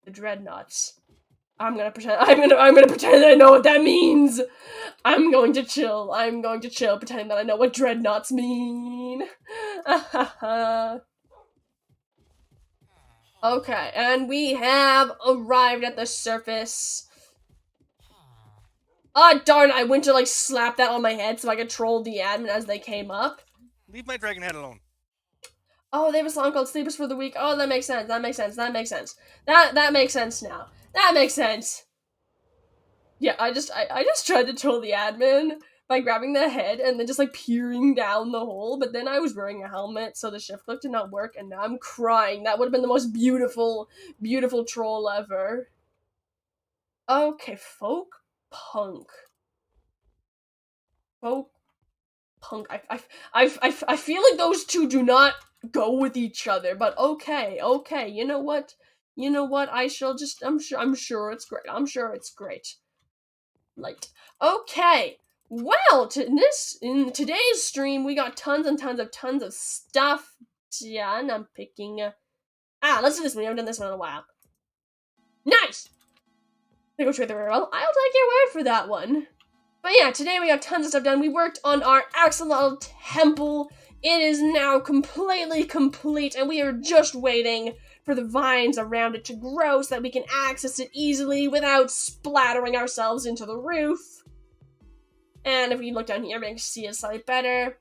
I'm gonna pretend that I know what that means. I'm going to chill, pretending that I know what dreadnoughts mean. Okay, and we have arrived at the surface. Ah, darn, I went to like slap that on my head so I could troll the admin as they came up. Leave my dragon head alone. Oh, they have a song called Sleepers for the Week. Oh, that makes sense. That makes sense now. That makes sense. Yeah, I just tried to troll the admin by grabbing the head and then just like peering down the hole, but then I was wearing a helmet, so the shift click did not work, and now I'm crying. That would have been the most beautiful troll ever. Okay, folk punk. I feel like those two do not go with each other, but okay, you know what, I shall just, I'm sure it's great. Light. Okay, well, in today's stream, we got tons of stuff done. I'm picking, let's do this one. We haven't done this one in a while. Nice! They go together very well. I'll take your word for that one. But yeah, today we got tons of stuff done. We worked on our axolotl temple. It is now completely complete, and we are just waiting for the vines around it to grow so that we can access it easily without splattering ourselves into the roof. And if we look down here, we can see it slightly better.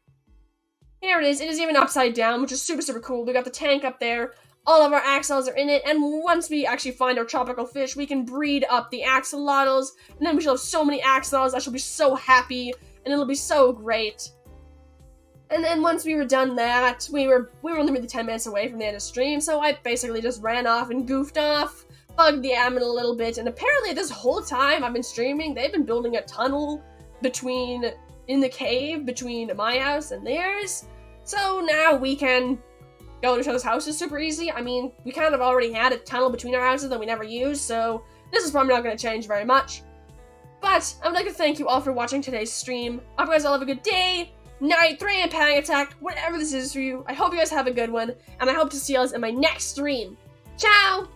Here it is. It is even upside down, which is super, super cool. We got the tank up there. All of our axolotls are in it, and once we actually find our tropical fish, we can breed up the axolotls, and then we shall have so many axolotls. I shall be so happy, and it'll be so great. And then once we were done that, we were only really 10 minutes away from the end of stream, so I basically just ran off and goofed off, bugged the admin a little bit, and apparently this whole time I've been streaming, they've been building a tunnel in the cave between my house and theirs. So now we can go to each other's houses super easy. I mean, we kind of already had a tunnel between our houses that we never used, so this is probably not going to change very much. But I would like to thank you all for watching today's stream. I hope you guys all have a good day, night, 3 a.m. panic attack, whatever this is for you. I hope you guys have a good one, and I hope to see you guys in my next stream. Ciao!